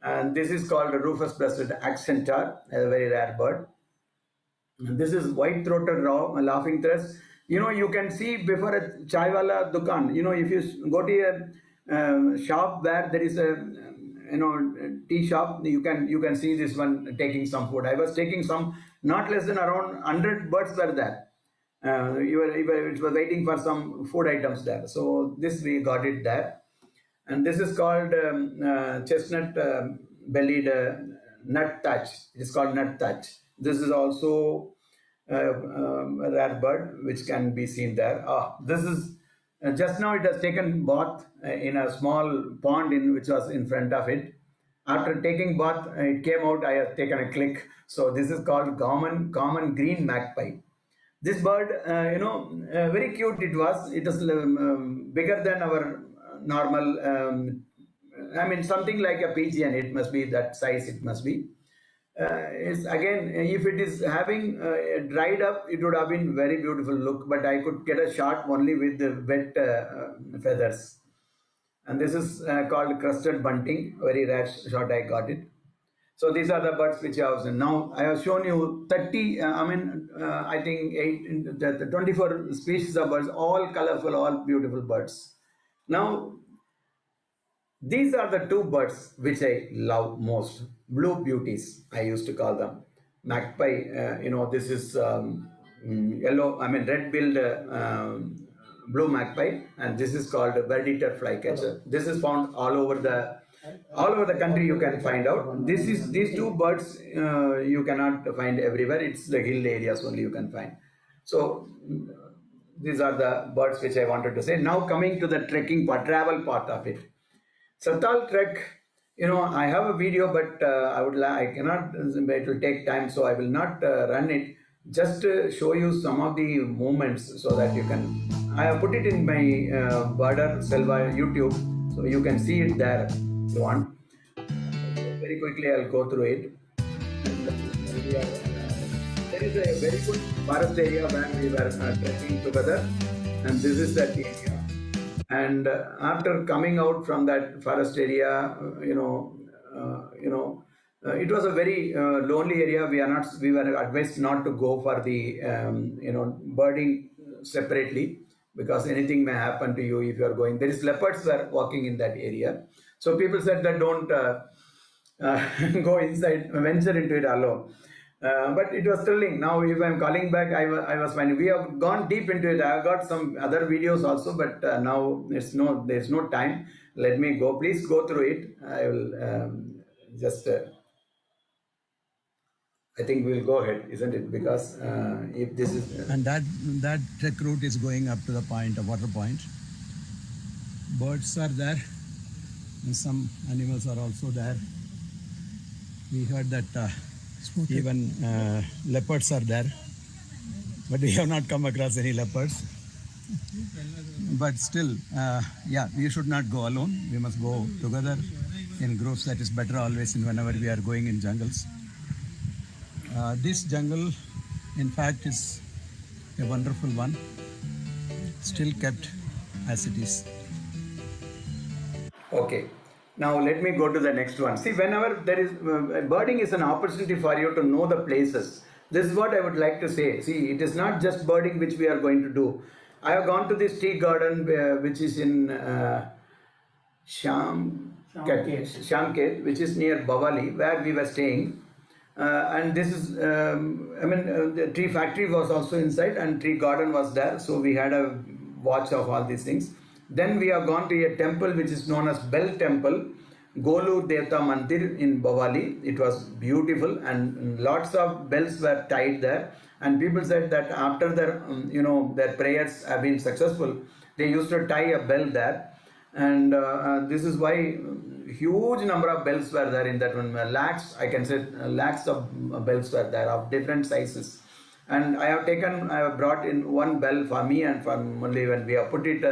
C: And this is called Rufous breasted accentor, a very rare bird. This is white-throated laughing thrush. You can see before a chaiwala dukan. If you go to a shop where there is a tea shop, you can see this one taking some food. I was taking some, not less than around 100 birds were there. It was waiting for some food items there. So this we got it there, and this is called chestnut bellied nut touch. It is called nut touch. This is also a rare bird which can be seen there. This is just now it has taken bath in a small pond which was in front of it. After taking bath, it came out. I have taken a click. So this is called common green magpie. This bird, very cute it was. It is bigger than our normal, something like a pigeon. It must be that size, it must be. Is again, if it is having dried up, it would have been very beautiful look, but I could get a shot only with the wet feathers. And this is called crested bunting, very rare shot I got it. So these are the birds which I have seen. Now I have shown you 30, I think 24 species of birds, all colorful, all beautiful birds. Now, these are the two birds which I love most. Blue beauties, I used to call them. Magpie, this is red-billed blue magpie, and this is called bird-eater flycatcher. This is found all over the country. You can find out. These two birds you cannot find everywhere. It's the hill areas only you can find. So these are the birds which I wanted to say. Now coming to the trekking part, travel part of it. Satal trek, I have a video, but I cannot, it will take time, so I will not run it. Just show you some of the movements so that you can, I have put it in my border Selva YouTube, so you can see it there if you want. Very quickly I'll go through it. There is a very good forest area where we were trekking together, and this is that area. And after coming out from that forest area, it was a very lonely area. We were advised not to go for the birding separately, because anything may happen to you if you are going. There is leopards were walking in that area, so people said that don't go inside, venture into it alone. But it was thrilling. Now, if I'm calling back, I was finding we have gone deep into it. I've got some other videos also, but now there's no time. Let me go. Please go through it. I will just. I think we'll go ahead, isn't it? Because if this is
A: and that trek route is going up to the point, a water point. Birds are there, and some animals are also there. We heard that. Even leopards are there, but we have not come across any leopards. But still, we should not go alone. We must go together in groups. That is better always whenever we are going in jungles. This jungle, in fact, is a wonderful one, still kept as it is.
C: Okay. Now let me go to the next one. See, whenever there is birding is an opportunity for you to know the places. This is what I would like to say. See, it is not just birding which we are going to do. I have gone to this tea garden which is in Shamket, which is near Bawali, where we were staying. And this is, the tree factory was also inside, and tree garden was there. So we had a watch of all these things. Then we have gone to a temple which is known as Bell Temple, Golu Devta Mandir in Bawali. It was beautiful, and lots of bells were tied there. And people said that after their prayers have been successful, they used to tie a bell there. And this is why huge number of bells were there in that one. Lakhs of bells were there of different sizes. And I have brought in one bell for me and for only when we have put it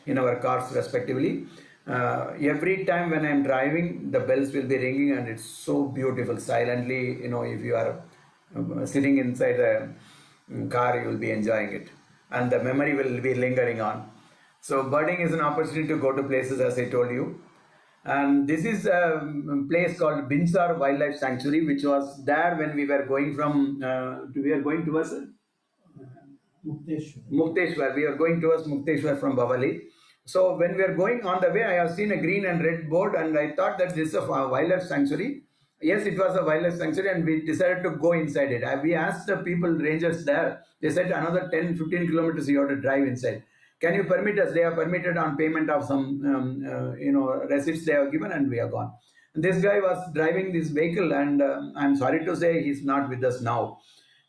C: in our cars respectively. Every time when I am driving, the bells will be ringing, and it's so beautiful. Silently, if you are sitting inside a car, you will be enjoying it, and the memory will be lingering on. So birding is an opportunity to go to places, as I told you. And this is a place called Binsar Wildlife Sanctuary, which was there when we were going towards Mukteshwar. We are going towards Mukteshwar from Bawali. So when we are going on the way, I have seen a green and red board, and I thought that this is a wildlife sanctuary. Yes, it was a wildlife sanctuary, and we decided to go inside it. We asked the people, rangers there, they said another 10, 15 kilometers you have to drive inside. Can you permit us? They have permitted on payment of some, receipts they have given, and we are gone. And this guy was driving this vehicle, and I'm sorry to say he's not with us now.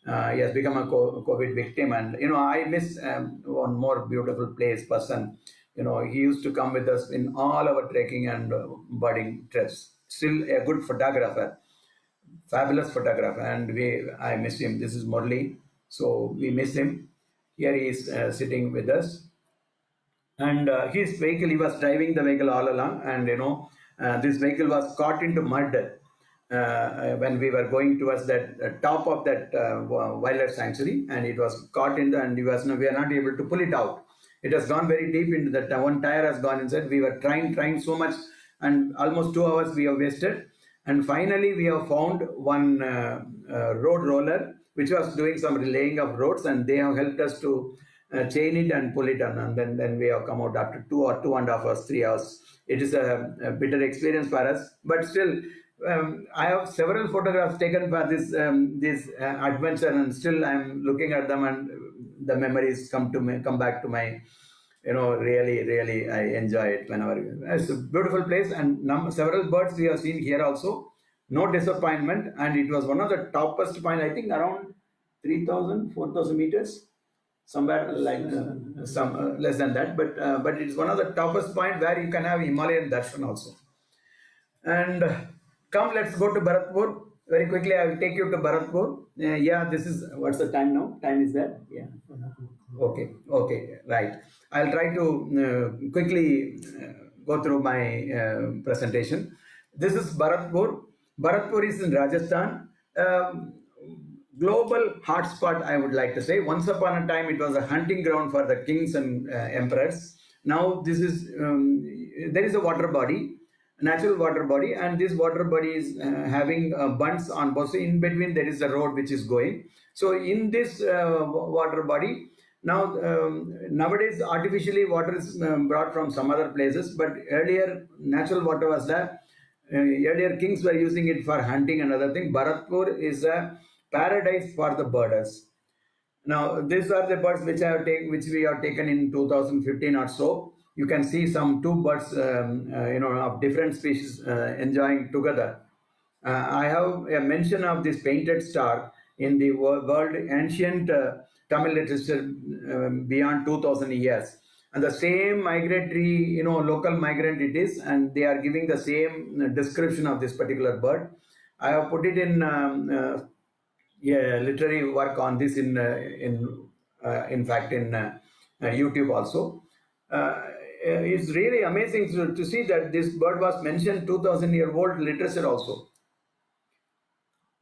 C: He has become a COVID victim, and I miss one more beautiful person. He used to come with us in all our trekking and birding trips. Still a good photographer, fabulous photographer, and I miss him. This is Morley, so we miss him. Here he is sitting with us, and his vehicle, he was driving the vehicle all along, and this vehicle was caught into mud when we were going towards that top of that wildlife sanctuary, and it was caught in the, and we are not able to pull it out. It has gone very deep into that. One tire has gone inside. We were trying so much, and almost 2 hours we have wasted. And finally, we have found one road roller which was doing some relaying of roads, and they have helped us to chain it and pull it on. And then we have come out after 2.5 hours, 3 hours. It is a bitter experience for us, but still, I have several photographs taken for this adventure, and still I'm looking at them, and the memories come back to my. Really, I enjoy it whenever. It's a beautiful place, and several birds we have seen here also. No disappointment, and it was one of the toppest point. I think around 3,000, 4,000 meters, somewhere like some less than that. But it's one of the toppest point where you can have Himalayan darshan also. And come, let's go to Bharatpur. Very quickly, I will take you to Bharatpur. This is, what's the time now? Time is there? Yeah. Okay, right. I'll try to quickly go through my presentation. This is Bharatpur. Bharatpur is in Rajasthan. Global hotspot, I would like to say. Once upon a time, it was a hunting ground for the kings and emperors. Now, this is there is a water body, natural water body, and this water body is having bunds on both. So in between there is a road which is going. So in this water body, now nowadays artificially water is brought from some other places, but earlier natural water was there. Earlier kings were using it for hunting and other thing. Bharatpur is a paradise for the birders. Now these are the birds which we have taken in 2015 or so. You can see some two birds, of different species enjoying together. I have a mention of this painted star in the world ancient Tamil literature beyond 2000 years. And the same migratory, local migrant it is, and they are giving the same description of this particular bird. I have put it in literary work on this in fact in YouTube also. It's really amazing to see that this bird was mentioned 2000-year-old literature also.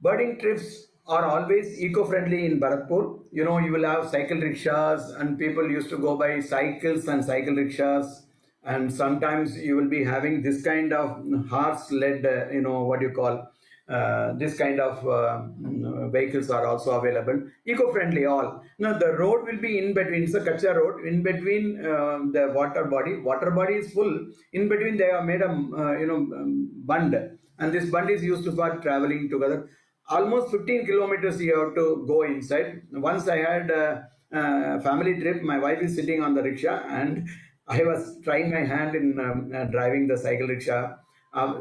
C: Birding trips are always eco-friendly in Bharatpur. You will have cycle rickshaws, and people used to go by cycles and cycle rickshaws. And sometimes you will be having this kind of horse-led, this kind of vehicles are also available. Eco-friendly all. Now the road will be in between. It's a Kacha road. In between the water body. Water body is full. In between they have made a bund. And this bund is used for traveling together. Almost 15 kilometers you have to go inside. Once I had a family trip. My wife is sitting on the rickshaw, and I was trying my hand in driving the cycle rickshaw.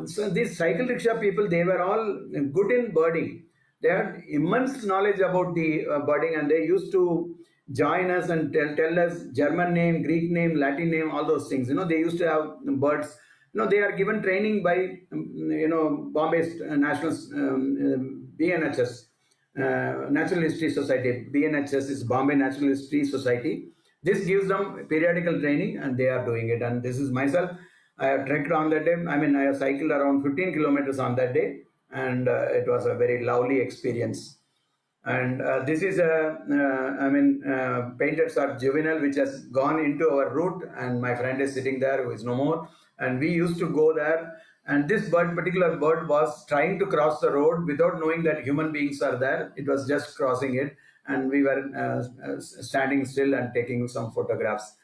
C: So these cycle rickshaw people, they were all good in birding. They had immense knowledge about the birding, and they used to join us and tell us German name, Greek name, Latin name, all those things. They used to have birds. They are given training by, Bombay National BNHS, Natural History Society. BNHS is Bombay Natural History Society. This gives them periodical training, and they are doing it. And this is myself. I have trekked on that day. I have cycled around 15 kilometers on that day, and it was a very lovely experience. And this is painted star juvenile, which has gone into our route, and my friend is sitting there, who is no more. And we used to go there, and this particular bird was trying to cross the road without knowing that human beings are there. It was just crossing it, and we were standing still and taking some photographs.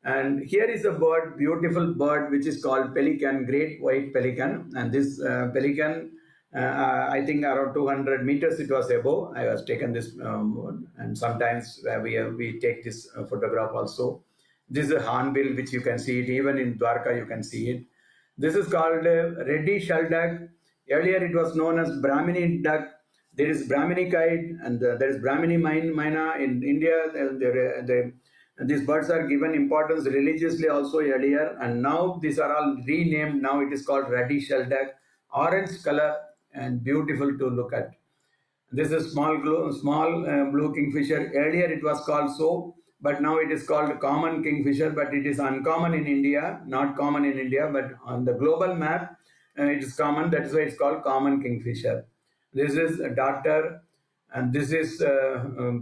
C: And here is a bird, beautiful bird, which is called pelican, great white pelican. And this pelican, I think around 200 meters it was above. I was taken this, and sometimes we take this photograph also. This is a hornbill, which you can see it even in Dwarka. You can see it. This is called reddy shell duck. Earlier it was known as Brahmini duck. There is Brahmini kite and there is Brahmini myna in India. These birds are given importance religiously also earlier, and now these are all renamed. Now it is called reddy shell duck, orange color and beautiful to look at. This is small blue kingfisher. Earlier it was called so, but now it is called common kingfisher. But it is uncommon in India, not common in India, but on the global map it is common. That is why it's called common kingfisher. This is a darter, and this is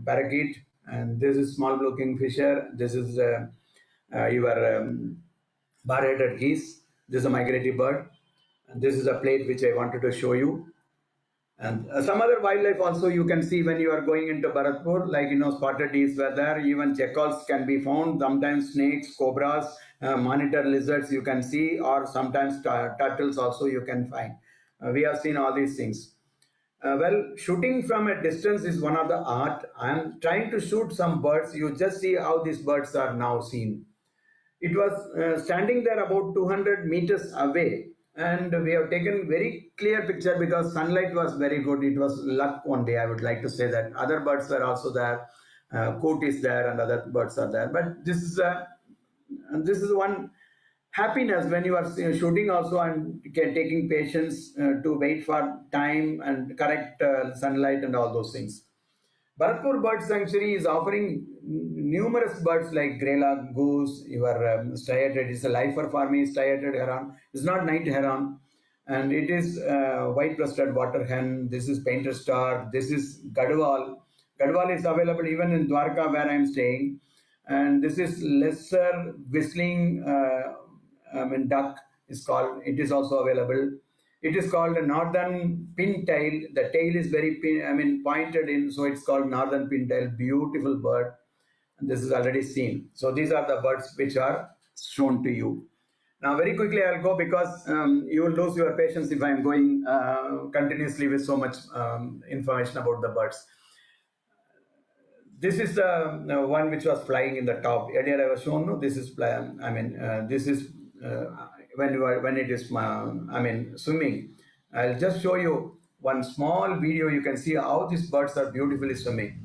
C: parakeet, and this is small blue kingfisher. This is your bar-headed geese. This is a migratory bird. And this is a plate which I wanted to show you. And some other wildlife also you can see when you are going into Bharatpur, like spotted deers were there. Even jackals can be found. Sometimes snakes, cobras, monitor lizards you can see, or sometimes turtles also you can find. We have seen all these things. Well, shooting from a distance is one of the art. I am trying to shoot some birds. You just see how these birds are now seen. It was standing there about 200 meters away, and we have taken very clear picture because sunlight was very good. It was luck one day, I would like to say that. Other birds were also there. Coot is there and other birds are there. But this is one happiness when you are shooting also and taking patience to wait for time and correct sunlight and all those things. Bharatpur Bird Sanctuary is offering numerous birds like greylag, goose, your striated. It's a lifer for me, striated heron. It's not night heron. And it is white-breasted water hen. This is painted star. This is gadwal. Gadwal is available even in Dwarka where I am staying. And this is lesser whistling duck is called. It is also available. It is called a northern pintail. The tail is very pointed in, so it's called northern pintail. Beautiful bird. And this is already seen. So these are the birds which are shown to you. Now, very quickly I'll go because you will lose your patience if I'm going continuously with so much information about the birds. This is the one which was flying in the top. Earlier I was shown. No, this is this is when it is swimming. I'll just show you one small video. You can see how these birds are beautifully swimming.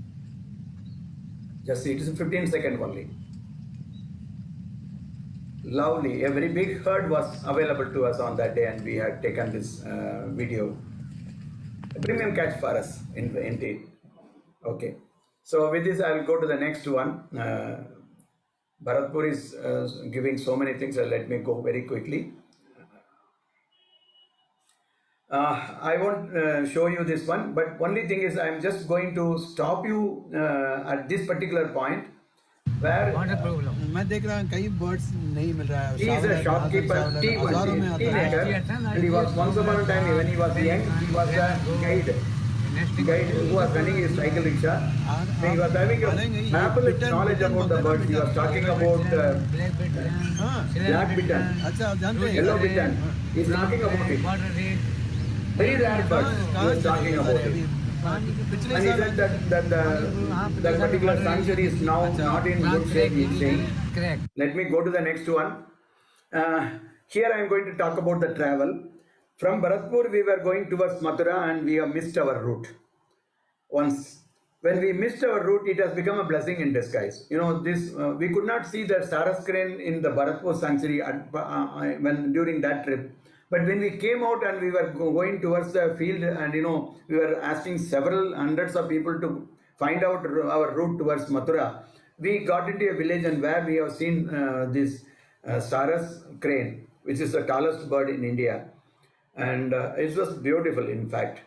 C: Just see, it is a 15-second only. Lovely. A very big herd was available to us on that day, and we had taken this video. A premium catch for us, indeed. Okay. So with this, I will go to the next one. Bharatpur is giving so many things. Let me go very quickly. I won't show you this one, but only thing is I'm just going to stop you at this particular point where
A: कई birds नहीं मिल रहा है.
C: he is a shopkeeper, tea maker, and he was once upon a time when he was young, he was a guide who was running his cycle rickshaw. He was having a marvelous knowledge about the birds. He was talking about black bittern, yellow bittern. He's talking about it. Very rare birds. He was talking about it. And he said that particular sanctuary is now not in good shape, he's saying.
E: Correct.
C: Let me go to the next one. Here I am going to talk about the travel. From Bharatpur, we were going towards Mathura and we have missed our route. Once, when we missed our route, it has become a blessing in disguise. We could not see the Saras crane in the Bharatpur sanctuary during that trip. But when we came out and we were going towards the field and, we were asking several hundreds of people to find out our route towards Mathura, we got into a village and where we have seen this Saras crane, which is the tallest bird in India. And it was beautiful, in fact.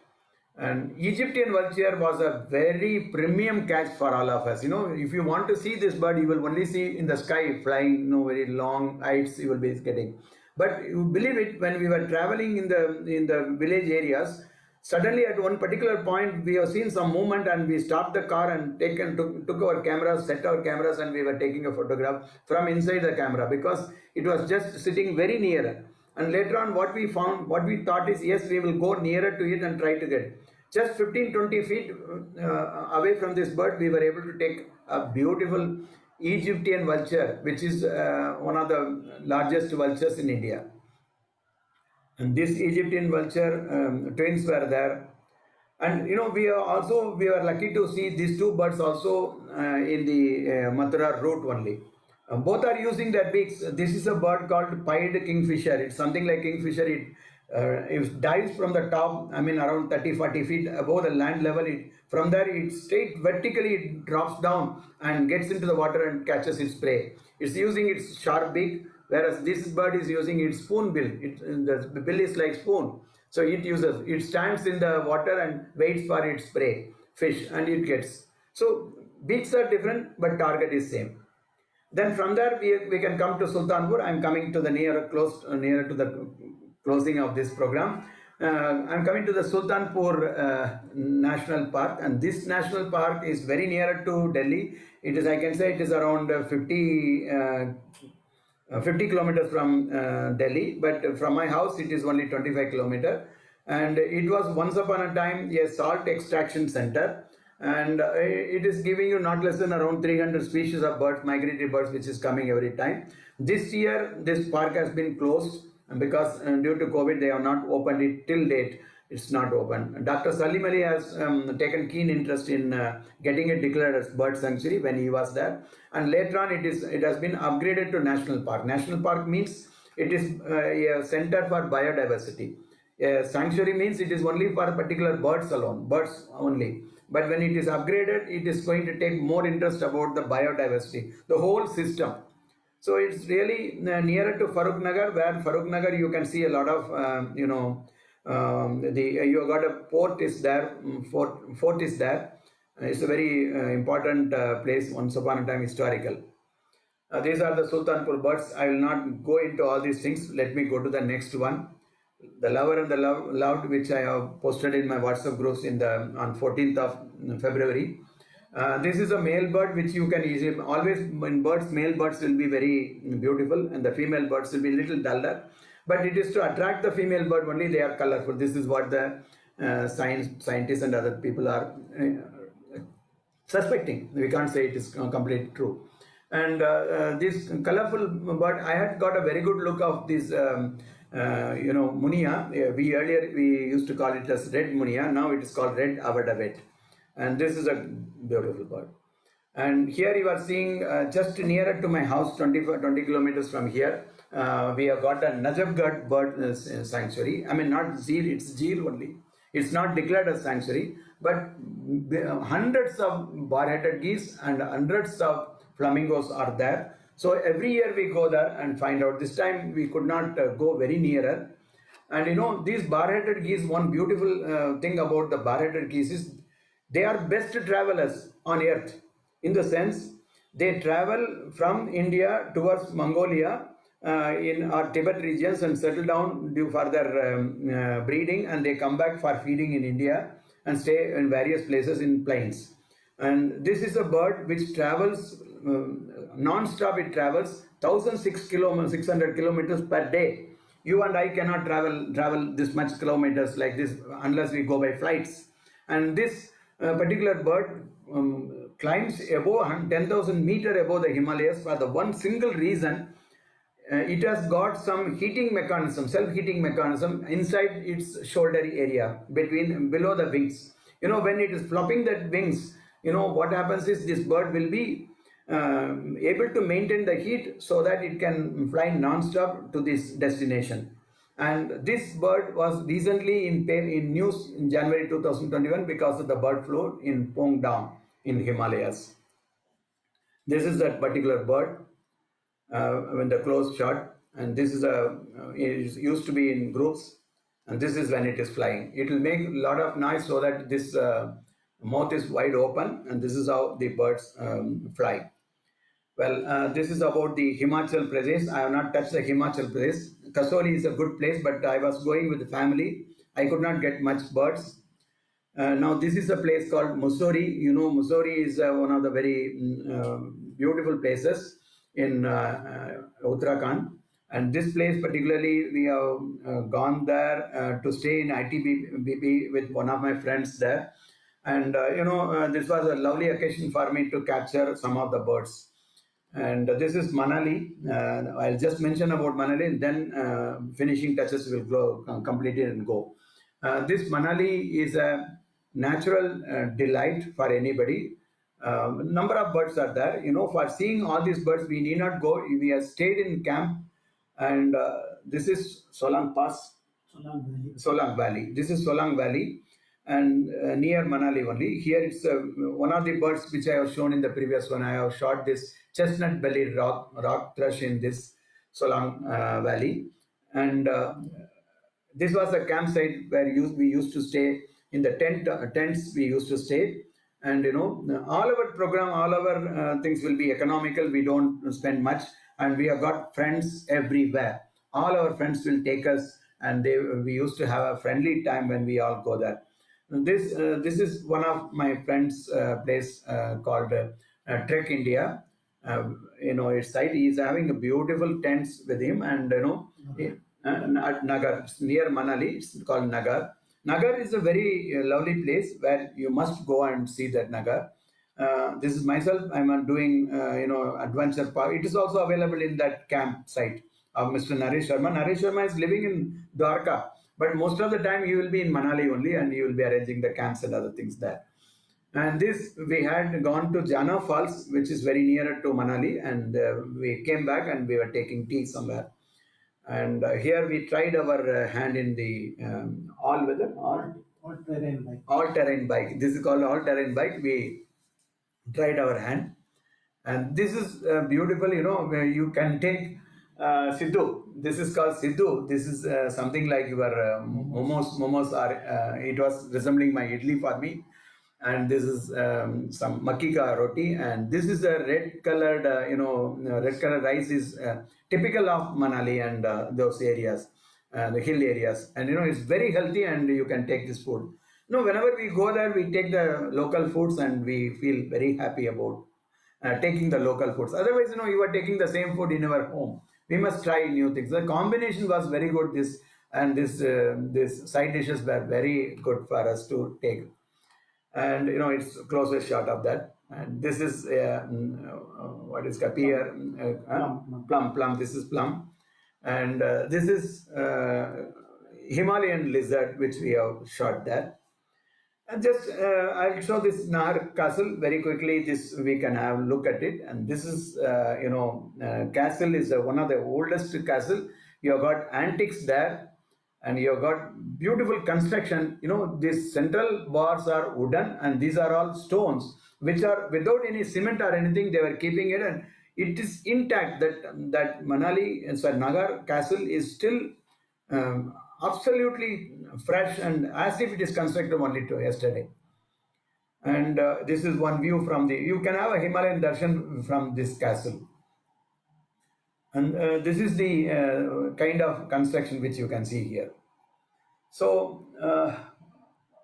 C: And Egyptian vulture was a very premium catch for all of us. If you want to see this bird, you will only see in the sky flying, very long heights you will be getting. But you believe it, when we were traveling in the village areas, Suddenly, at one particular point, we have seen some movement, and we stopped the car and took our cameras, set our cameras, and we were taking a photograph from inside the camera because it was just sitting very near. And later on, what we found, what we thought is, yes, we will go nearer to it and try to get. Just 15-20 feet away from this bird, we were able to take a beautiful Egyptian vulture, which is one of the largest vultures in India. And this Egyptian vulture twins were there. And we were lucky to see these two birds also in the Mathura route only. Both are using their beaks. This is a bird called pied kingfisher. It's something like kingfisher. It dives from the top, around 30-40 feet above the land level. From there, it straight vertically it drops down and gets into the water and catches its prey. It's using its sharp beak, whereas this bird is using its spoon bill. The bill is like spoon. So it stands in the water and waits for its prey, fish, and it gets. So beaks are different, but target is same. Then from there we can come to Sultanpur. I'm coming to the nearer to the closing of this program. I'm coming to the Sultanpur National Park, and this national park is very near to Delhi. I can say it is around 50 kilometers from Delhi, but from my house it is only 25 kilometers. And it was once upon a time a salt extraction center, and it is giving you not less than around 300 species of birds, migratory birds, which is coming every time. This year this park has been closed because due to COVID they have not opened it till date. It's not open. Dr. Salim Ali has taken keen interest in getting it declared as bird sanctuary when he was there, and later on it has been upgraded to national park. National park means it is a center for biodiversity. Sanctuary means it is only for particular birds alone, birds only. But when it is upgraded, it is going to take more interest about the biodiversity, the whole system. So it's really nearer to Farooq Nagar, where Farooq Nagar you can see a lot of you got a port is there, fort is there. It's a very important place, once upon a time historical. These are the Sultanpur birds. I will not go into all these things. Let me go to the next one. The lover and the loved, which I have posted in my WhatsApp groups on 14th of February. This is a male bird which you can easily, always in birds, male birds will be very beautiful and the female birds will be a little duller. But it is to attract the female bird only, they are colorful. This is what the scientists and other people are suspecting. We can't say it is completely true. And this colorful bird, I had got a very good look of this Munia. We used to call it as red Munia. Now it is called red Avadavet. And this is a beautiful bird. And here you are seeing just nearer to my house, 20 kilometers from here, we have got a Najafgarh bird sanctuary. Not Zeel, it's Zeel only. It's not declared as sanctuary, but hundreds of bar-headed geese and hundreds of flamingos are there. So every year we go there and find out. This time we could not go very nearer. And these bar-headed geese, one beautiful thing about the bar-headed geese is they are best travelers on earth, in the sense they travel from India towards Mongolia in our Tibet regions and settle down due for their breeding, and they come back for feeding in India and stay in various places in plains. And this is a bird which travels non-stop. It travels 1,600 kilometers per day. You and I cannot travel this much kilometers like this unless we go by flights. And this particular bird climbs above 10,000 meters above the Himalayas for the one single reason. It has got some heating mechanism, self-heating mechanism inside its shoulder area, below the wings. When it is flopping the wings, what happens is this bird will be able to maintain the heat so that it can fly non-stop to this destination. And this bird was recently in news in January 2021 because of the bird flu in Pongdam in Himalayas. This is that particular bird when the close shot, and this is it used to be in groups, and this is when it is flying. It will make a lot of noise so that this mouth is wide open, and this is how the birds fly. Well, this is about the Himachal Pradesh. I have not touched the Himachal Pradesh. Kasoli is a good place, but I was going with the family I could not get much birds. Now this is a place called Mussoorie. You know, Mussoorie is one of the very beautiful places in Uttarakhand. And this place particularly, we have gone there to stay in ITBP with one of my friends there. And this was a lovely occasion for me to capture some of the birds. And this is Manali. I'll just mention about Manali, and then finishing touches will go complete it and go. This Manali is a natural delight for anybody. Number of birds are there. You know, for seeing all these birds, we need not go. We have stayed in camp, and this is Solang Pass. Solang Valley. This is Solang Valley, and near Manali only. Here it's one of the birds which I have shown in the previous one. I have shot this chestnut-bellied rock thrush in this Solang Valley, and this was a campsite where we used to stay in the tents. We used to stay, and all our program, all our things will be economical. We don't spend much, and we have got friends everywhere. All our friends will take us, and we used to have a friendly time when we all go there. This is one of my friends' place called Trek India. Its site. He is having a beautiful tents with him, and at Nagar, near Manali. It's called Nagar. Nagar is a very lovely place where you must go and see that Nagar. This is myself. I'm doing adventure park. It is also available in that campsite of Mr. Naresh Sharma. Naresh Sharma is living in Dwarka, but most of the time he will be in Manali only, and he will be arranging the camps and other things there. And this, we had gone to Jana Falls, which is very nearer to Manali, and we came back and we were taking tea somewhere. And here we tried our hand in the all-terrain bike. This is called all-terrain bike. We tried our hand, and this is beautiful. Where you can take Sidhu. This is called Sidhu. This is something like your momos. Momos are. It was resembling my idli for me. And this is some makika roti, and this is a red-colored, red-colored rice is typical of Manali and those areas, the hill areas, and it's very healthy, and you can take this food. Whenever we go there, we take the local foods, and we feel very happy about taking the local foods. Otherwise, you are taking the same food in our home. We must try new things. The combination was very good. This side dishes were very good for us to take. And it's closest shot of that. And this is what is kapir, plum. This is plum, and this is Himalayan lizard, which we have shot there. And just I'll show this Nahar castle very quickly. This we can have a look at it. And this is castle is one of the oldest castle. You have got antiques there. And you've got beautiful construction. These central bars are wooden, and these are all stones, which are without any cement or anything. They were keeping it, and it is intact. That Manali, Nagar castle is still absolutely fresh, and as if it is constructed only to yesterday. And this is one view from you can have a Himalayan darshan from this castle. And this is the kind of construction which you can see here. So,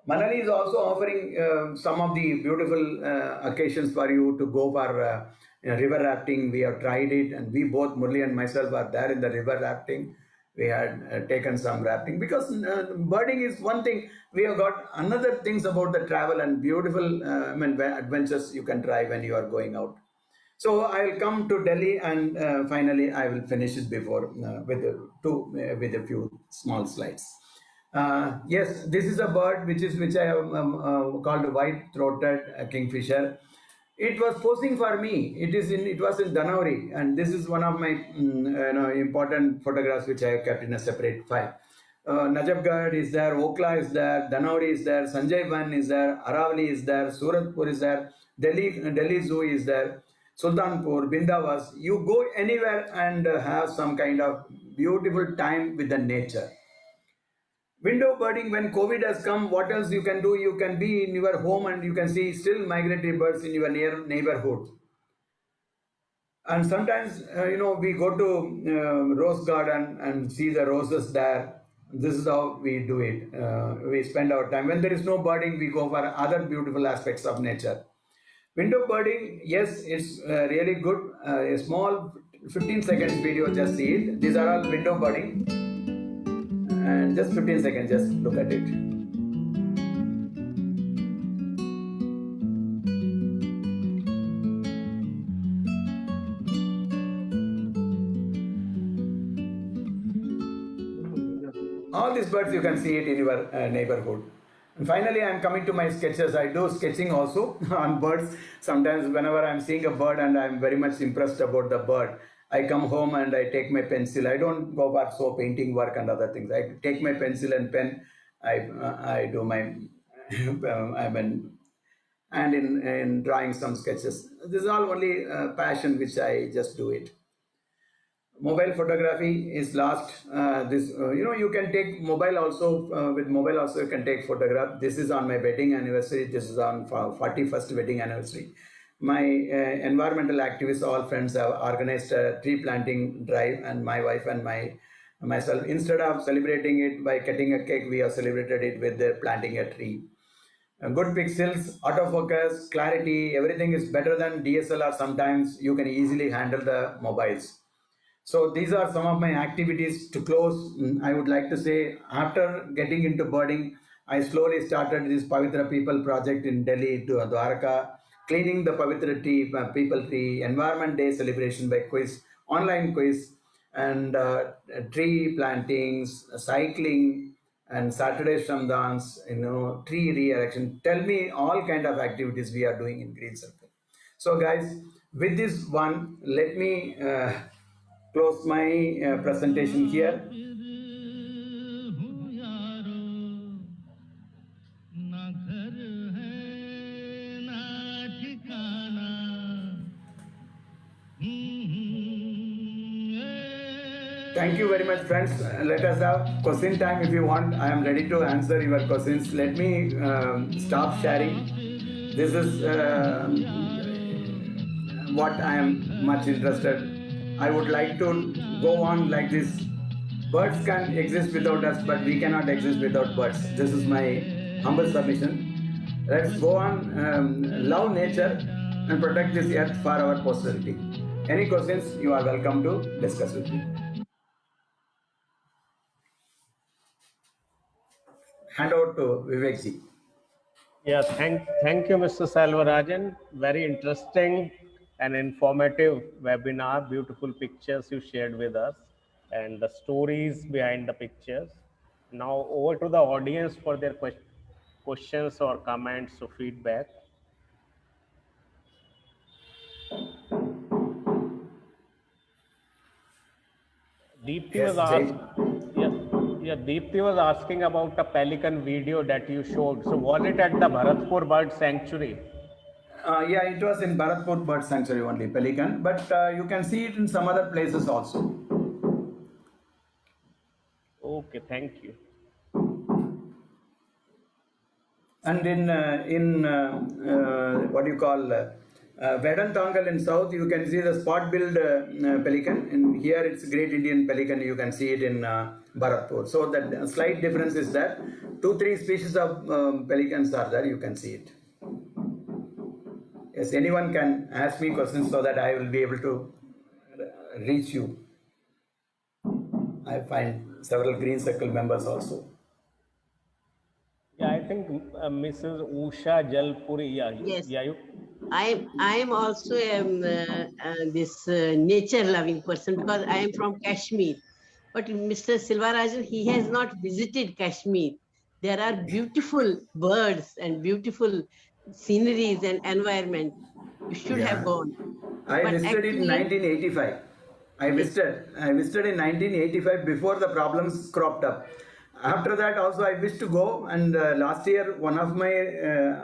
C: Manali is also offering some of the beautiful occasions for you to go for river rafting. We have tried it, and we both, Murli and myself, are there in the river rafting. We had taken some rafting because birding is one thing. We have got another things about the travel and beautiful adventures you can try when you are going out. So I will come to Delhi, and finally I will finish it before with a few small slides. Yes, this is a bird which I have called white-throated kingfisher. It was posing for me. It was in Dhanauri, and this is one of my important photographs which I have kept in a separate file. Najafgarh is there, Okla is there, Dhanauri is there, Sanjay Ban is there, Aravali is there, Suratpur is there, Delhi Zoo is there, Sultanpur, Bindawas. You go anywhere and have some kind of beautiful time with the nature. Window birding, when COVID has come, what else you can do? You can be in your home and you can see still migratory birds in your neighborhood. And sometimes, we go to rose garden and see the roses there. This is how we do it. We spend our time. When there is no birding, we go for other beautiful aspects of nature. Window birding, yes, it's really good. A small 15 seconds video, just see it. These are all window birding. And just 15 seconds, just look at it. All these birds you can see it in your neighborhood. And finally, I am coming to my sketches. I do sketching also on birds. Sometimes whenever I am seeing a bird and I am very much impressed about the bird, I come home and I take my pencil. I don't go for so painting work and other things. I take my pencil and pen. I do my I mean, and in drawing some sketches. This is all only passion which I just do it. Mobile photography is lost. You can take mobile also. With mobile also you can take photograph. This is on my wedding anniversary. This is on 41st wedding anniversary. My environmental activists, all friends, have organized a tree planting drive, and my wife and myself, instead of celebrating it by cutting a cake, we have celebrated it with planting a tree. Good pixels, autofocus, clarity, everything is better than DSLR. Sometimes you can easily handle the mobiles. So these are some of my activities. To close, I would like to say, after getting into birding, I slowly started this Pavitra People project in Delhi to Dwarka, cleaning the Pavitra People Tree, Environment Day celebration by quiz, online quiz, and tree plantings, cycling, and Saturday Shramdans, tree re-erection. Tell me all kind of activities we are doing in Green Circle. So guys, with this one, let me close my presentation here. Thank you very much, friends. Let us have question time if you want. I am ready to answer your questions. Let me stop sharing. This is what I am much interested. I would like to go on like this. Birds can exist without us, but we cannot exist without birds. This is my humble submission. Let's go on, love nature and protect this earth for our posterity. Any questions, you are welcome to discuss with me. Hand over to Vivek ji.
D: Yeah, thank you, Mr. Selvarajan. Very interesting and informative webinar. Beautiful pictures you shared with us and the stories behind the pictures. Now over to the audience for their questions or comments or feedback. Deepthi was Deepthi was asking about a pelican video that you showed. So was it at the Bharatpur Bird Sanctuary?
C: Yeah, it was in Bharatpur Bird Sanctuary only, pelican, but you can see it in some other places also.
D: Okay, thank you.
C: And in what do you call Vedantangal in south, you can see the spot-billed pelican. And here it's Great Indian Pelican. You can see it in Bharatpur. So that slight difference is that 2-3 species of pelicans are there. You can see it. Yes, anyone can ask me questions so that I will be able to reach you. I find several Green Circle members also.
D: Yeah, I think Mrs. Usha Jalpuri.
B: Yes.
D: Yeah,
B: I am also this nature loving person because I am from Kashmir. But Mr. Selvarajan, he has not visited Kashmir. There are beautiful birds and beautiful sceneries and environment. You should have gone.
C: I
B: But
C: visited
B: actually,
C: in 1985. I visited in 1985 before the problems cropped up. After that also I wished to go, and last year one of my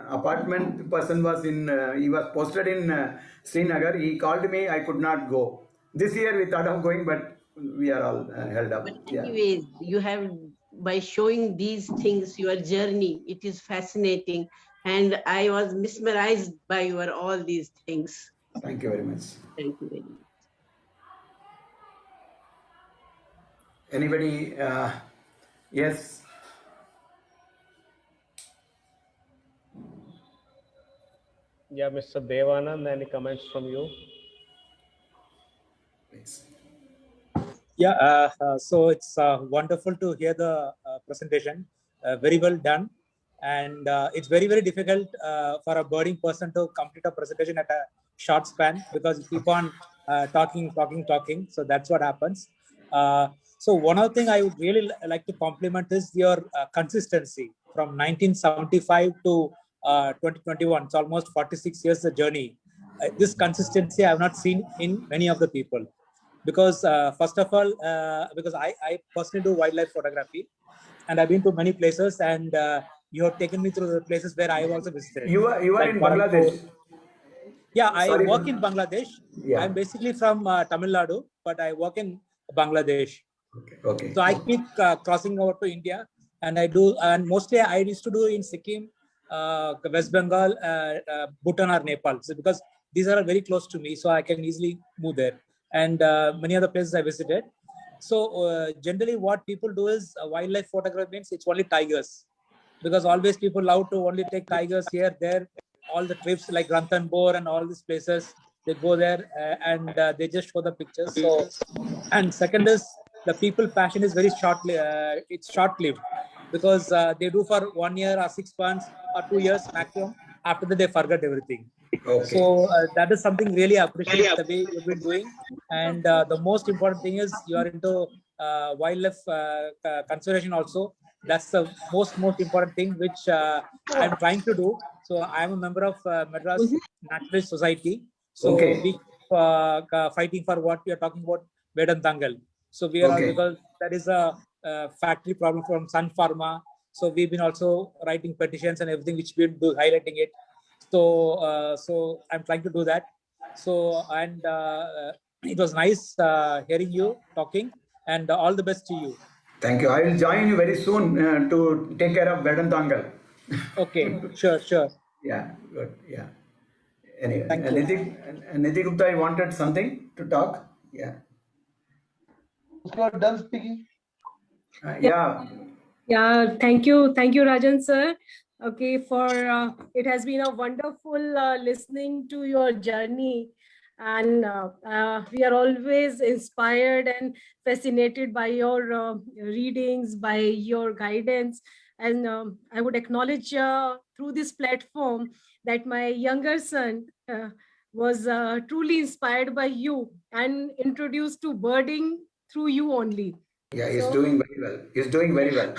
C: apartment person was he was posted in Srinagar. He called me, I could not go. This year we thought of going, but we are all held up.
B: but anyways, you have, by showing these things, your journey, it is fascinating. And I was mesmerized by your all these things.
C: Thank you very much.
B: Thank you very much.
C: Anybody Yes.
D: Yeah, Mr. Devanand, any comments from you?
C: Please.
E: Yeah, so it's wonderful to hear the presentation. Very well done. And it's very, very difficult for a birding person to complete a presentation at a short span because you keep on talking. So that's what happens. So one other thing I would really like to compliment is your consistency from 1975 to 2021. It's almost 46 years the journey. This consistency I have not seen in many of the people because first of all, because I personally do wildlife photography and I've been to many places and you have taken me through the places where I have also visited,
C: You are
E: like
C: in
E: Paranpur.
C: Bangladesh.
E: Yeah, I
C: Sorry.
E: work in Bangladesh.
C: Yeah.
E: I'm basically from Tamil Nadu, but I work in Bangladesh.
C: Okay. Okay.
E: So I keep crossing over to India, and I do, and mostly I used to do in Sikkim, West Bengal, Bhutan or Nepal. So because these are very close to me, so I can easily move there. And many other places I visited. So generally, what people do is wildlife photography means it's only tigers, because always people love to only take tigers here, there, all the trips like Ranthambore and all these places. They go there and they just show the pictures. So, and second is the people passion is very it's short lived because they do for 1 year or 6 months or 2 years maximum. After that they forget everything.
C: Okay.
E: So that is something really appreciate the way you've been doing. And the most important thing is you are into wildlife conservation also. That's the most important thing which I'm trying to do. So I'm a member of Madras Naturalist Society. So
C: Okay.
E: we fighting for what we are talking about, Vedantangal. So we are all,
C: Okay.
E: because that is a factory problem from Sun Pharma. So we've been also writing petitions and everything, which we've been highlighting it. So I'm trying to do that. So and it was nice hearing you talking, and all the best to you.
C: Thank you. I will join you very soon to take care of Vedantangal.
E: Okay, sure.
C: Yeah. Good. Yeah. Anyway,
E: Thank you.
C: Niti Gupta, I wanted something to talk. Yeah.
F: If you are done speaking.
C: Yeah.
G: Yeah, thank you, Rajan sir. Okay, for it has been a wonderful listening to your journey, and we are always inspired and fascinated by your readings, by your guidance, and I would acknowledge through this platform that my younger son was truly inspired by you and introduced to birding through you only.
C: Yeah. He's
G: So
C: doing very well. He's doing very well.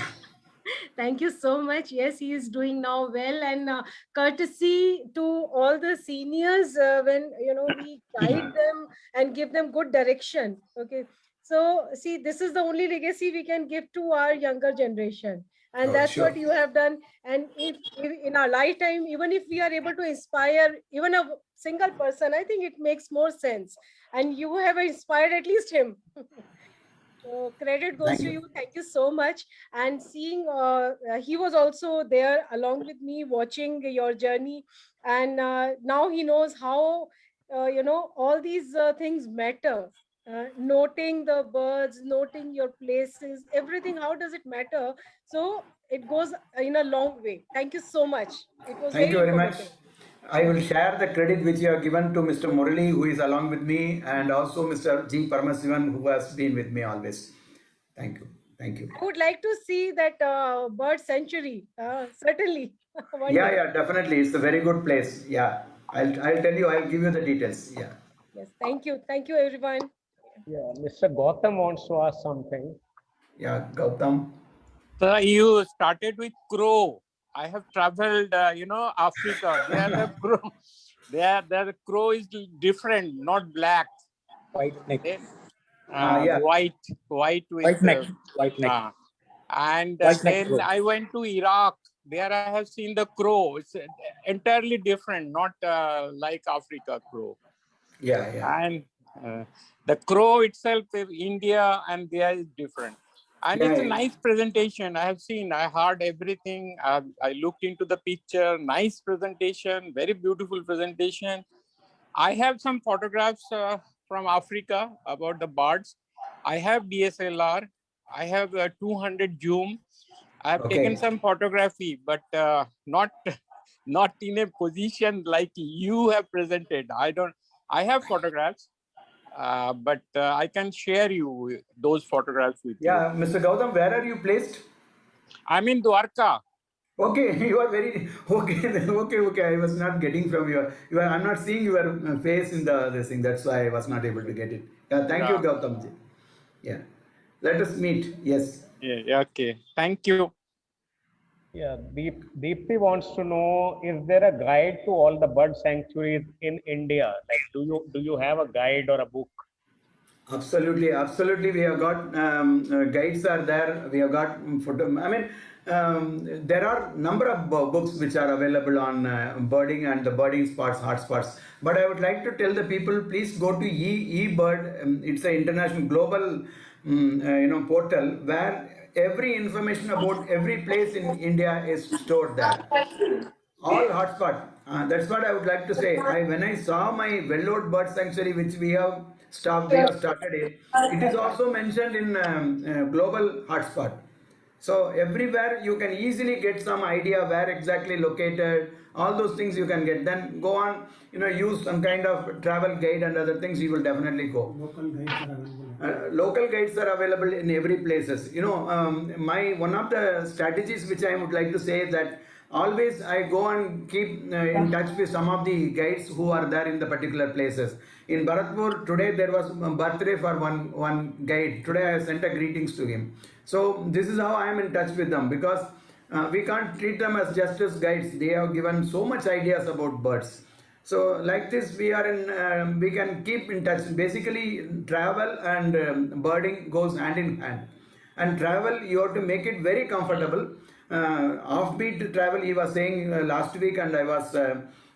G: thank you so much. Yes, he is doing now well, and courtesy to all the seniors when we guide them and give them good direction. Okay, so see, this is the only legacy we can give to our younger generation, and
C: Oh,
G: that's
C: sure.
G: what you have done. And if in our lifetime, even if we are able to inspire even a single person, I think it makes more sense. And you have inspired at least him. So credit goes
C: Thank
G: to
C: you.
G: you. Thank you so much. And seeing, he was also there along with me, watching your journey, and now he knows how all these things matter. Noting the birds, noting your places, everything. How does it matter? So it goes in a long way. Thank you so much. It was
C: Thank
G: very
C: you very much.
G: informative.
C: I will share the credit which you have given to Mr. Murali, who is along with me, and also Mr. G. Paramasivan, who has been with me always. Thank you. Thank you.
G: I would like to see that bird sanctuary. Certainly, one
C: Yeah,
G: day.
C: yeah, definitely. It's a very good place. Yeah. I'll tell you, I'll give you the details. Yeah.
G: Yes, thank you. Thank you, everyone.
D: Yeah, Mr. Gautam wants to ask something.
C: Yeah, Gautam.
H: So you started with crow. I have traveled, Africa. There the crow, there the crow is different, not black.
E: White neck.
C: Yeah.
H: White with
E: White neck.
H: and
E: White neck
H: then
E: crow.
H: I went to Iraq. There I have seen the crow. It's entirely different, not like Africa crow.
C: Yeah, yeah.
H: And the crow itself is India, and there is different. And
C: Yeah,
H: it's a
C: yeah.
H: nice presentation. I have seen, I heard everything. I looked into the picture, nice presentation, very beautiful presentation. I have some photographs from Africa about the birds. I have DSLR. I have 200 zoom. I have taken some photography, but not not in a position like you have presented. I have photographs, but I can share you those photographs with you.
C: Yeah, Mr. Gautam, where are you placed?
H: I'm in Dwarka.
C: Okay, you are very okay. Okay. I was not getting from your. I'm not seeing your face in this thing. That's why I was not able to get it. Yeah, thank you, Gautam ji. Yeah, let us meet. Yes.
H: Yeah. Okay. Thank you.
D: Yeah, Deepthi wants to know: is there a guide to all the bird sanctuaries in India? Like, do you have a guide or a book?
C: Absolutely. We have got guides are there. We have got photo. I mean, there are number of books which are available on birding and the birding spots, hotspots. But I would like to tell the people, please go to eBird. It's an international global, portal where every information about every place in India is stored there. All hotspot. That's what I would like to say. When I saw my Vellore Bird Sanctuary, which we have started it. It is also mentioned in global hotspot. So everywhere you can easily get some idea where exactly located. All those things you can get. Then go on, use some kind of travel guide and other things. You will definitely go. Local guides are available in every places. One of the strategies which I would like to say that always I go and keep in touch with some of the guides who are there in the particular places. In Bharatpur today there was a birthday for one guide. Today I sent a greetings to him. So this is how I am in touch with them, because we can't treat them as just as guides. They have given so much ideas about birds. So like this we can keep in touch. Basically travel and birding goes hand in hand. And travel, you have to make it very comfortable. Offbeat travel, he was saying last week, and I was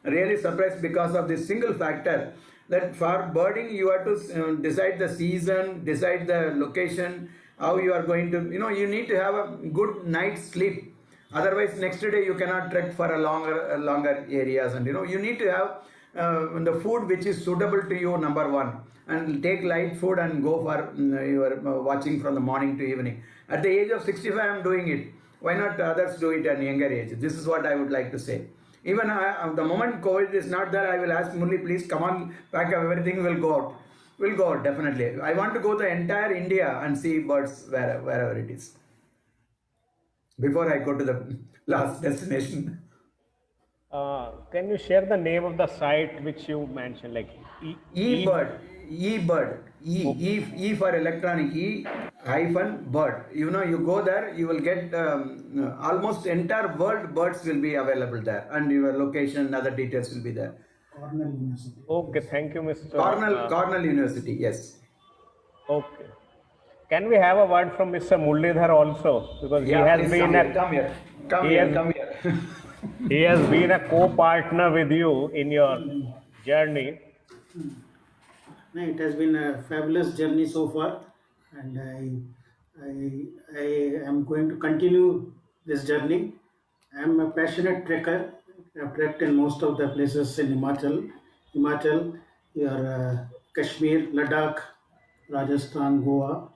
C: really surprised because of this single factor that for birding you have to decide the season, decide the location, how you are going to, you need to have a good night's sleep. Otherwise, next day you cannot trek for a longer areas, and you need to have the food which is suitable to you, number one, and take light food and go for your watching from the morning to evening. At the age of 65, I am doing it. Why not others do it at a younger age? This is what I would like to say. Even the moment COVID is not there, I will ask Murli, please come on, pack up everything, we'll go out. We'll go out, definitely. I want to go the entire India and see birds wherever it is, before I go to the last destination.
D: Can you share the name of the site which you mentioned, like
C: eBird, E for electronic, E-bird. You go there, you will get almost entire world birds will be available there, and your location and other details will be there.
F: Cornell University.
D: Okay, thank you, Mr.
C: Cornell University, yes.
D: Okay. Can we have a word from Mr. Mullidhar also? Because he has been
C: come here.
D: He has been a co-partner with you in your journey.
I: It has been a fabulous journey so far, and I am going to continue this journey. I am a passionate trekker. I have trekked in most of the places in Himachal, Kashmir, Ladakh, Rajasthan, Goa,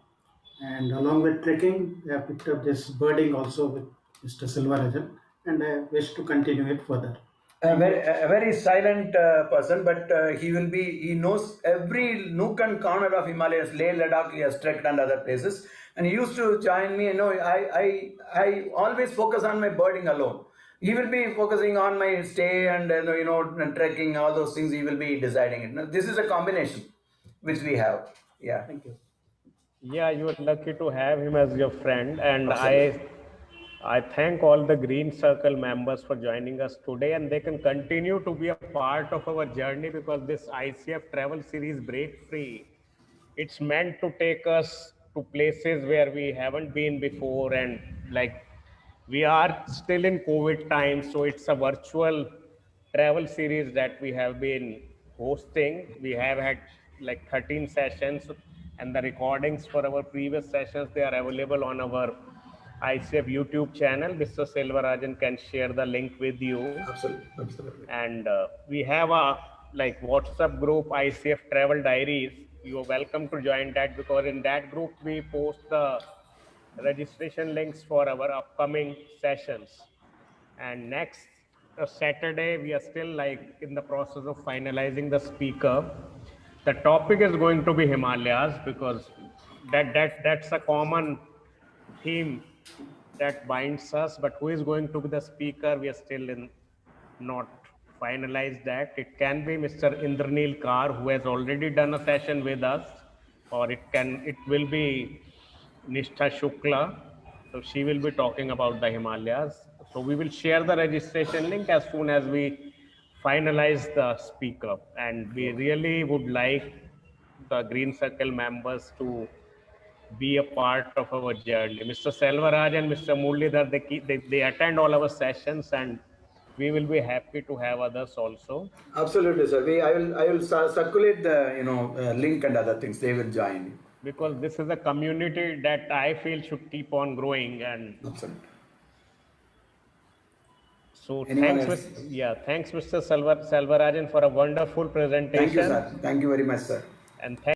I: and along with trekking, I have picked up this birding also with Mr. Selvarajan, and I wish to continue it further.
C: A very silent person, but he knows every nook and corner of Himalayas, Leh, Ladakh, he has trekked and other places. And he used to join me. I always focus on my birding alone. He will be focusing on my stay and trekking, all those things. He will be deciding it. Now, this is a combination which we have. Yeah.
I: Thank you.
D: Yeah, you are lucky to have him as your friend, and
C: Absolutely.
D: I thank all the Green Circle members for joining us today, and they can continue to be a part of our journey, because this ICF travel series Break Free, it's meant to take us to places where we haven't been before, and like we are still in COVID times, so it's a virtual travel series that we have been hosting. We have had like 13 sessions, and the recordings for our previous sessions, they are available on our ICF YouTube channel. Mr. Selvarajan can share the link with you.
C: Absolutely.
D: And we have a WhatsApp group, ICF Travel Diaries. You are welcome to join that, because in that group we post the registration links for our upcoming sessions. And next Saturday, we are still like in the process of finalizing the speaker. The topic is going to be Himalayas because that's a common theme that binds us. But who is going to be the speaker? We are still not finalized that. It can be Mr. Indranil Kar, who has already done a session with us, or it will be Nishtha Shukla. So she will be talking about the Himalayas. So we will share the registration link as soon as we finalize the speaker. And we really would like the Green Circle members to be a part of our journey. Mr. Selvarajan and Mr. Murlidhar, they attend all our sessions, and we will be happy to have others also.
C: Absolutely, sir. I will circulate the link and other things. They will join.
D: Because this is a community that I feel should keep on growing. And
C: absolutely.
D: So thanks, Mr. Selvarajan, for a wonderful presentation.
C: Thank you, sir. Thank you very much, sir.
D: And thank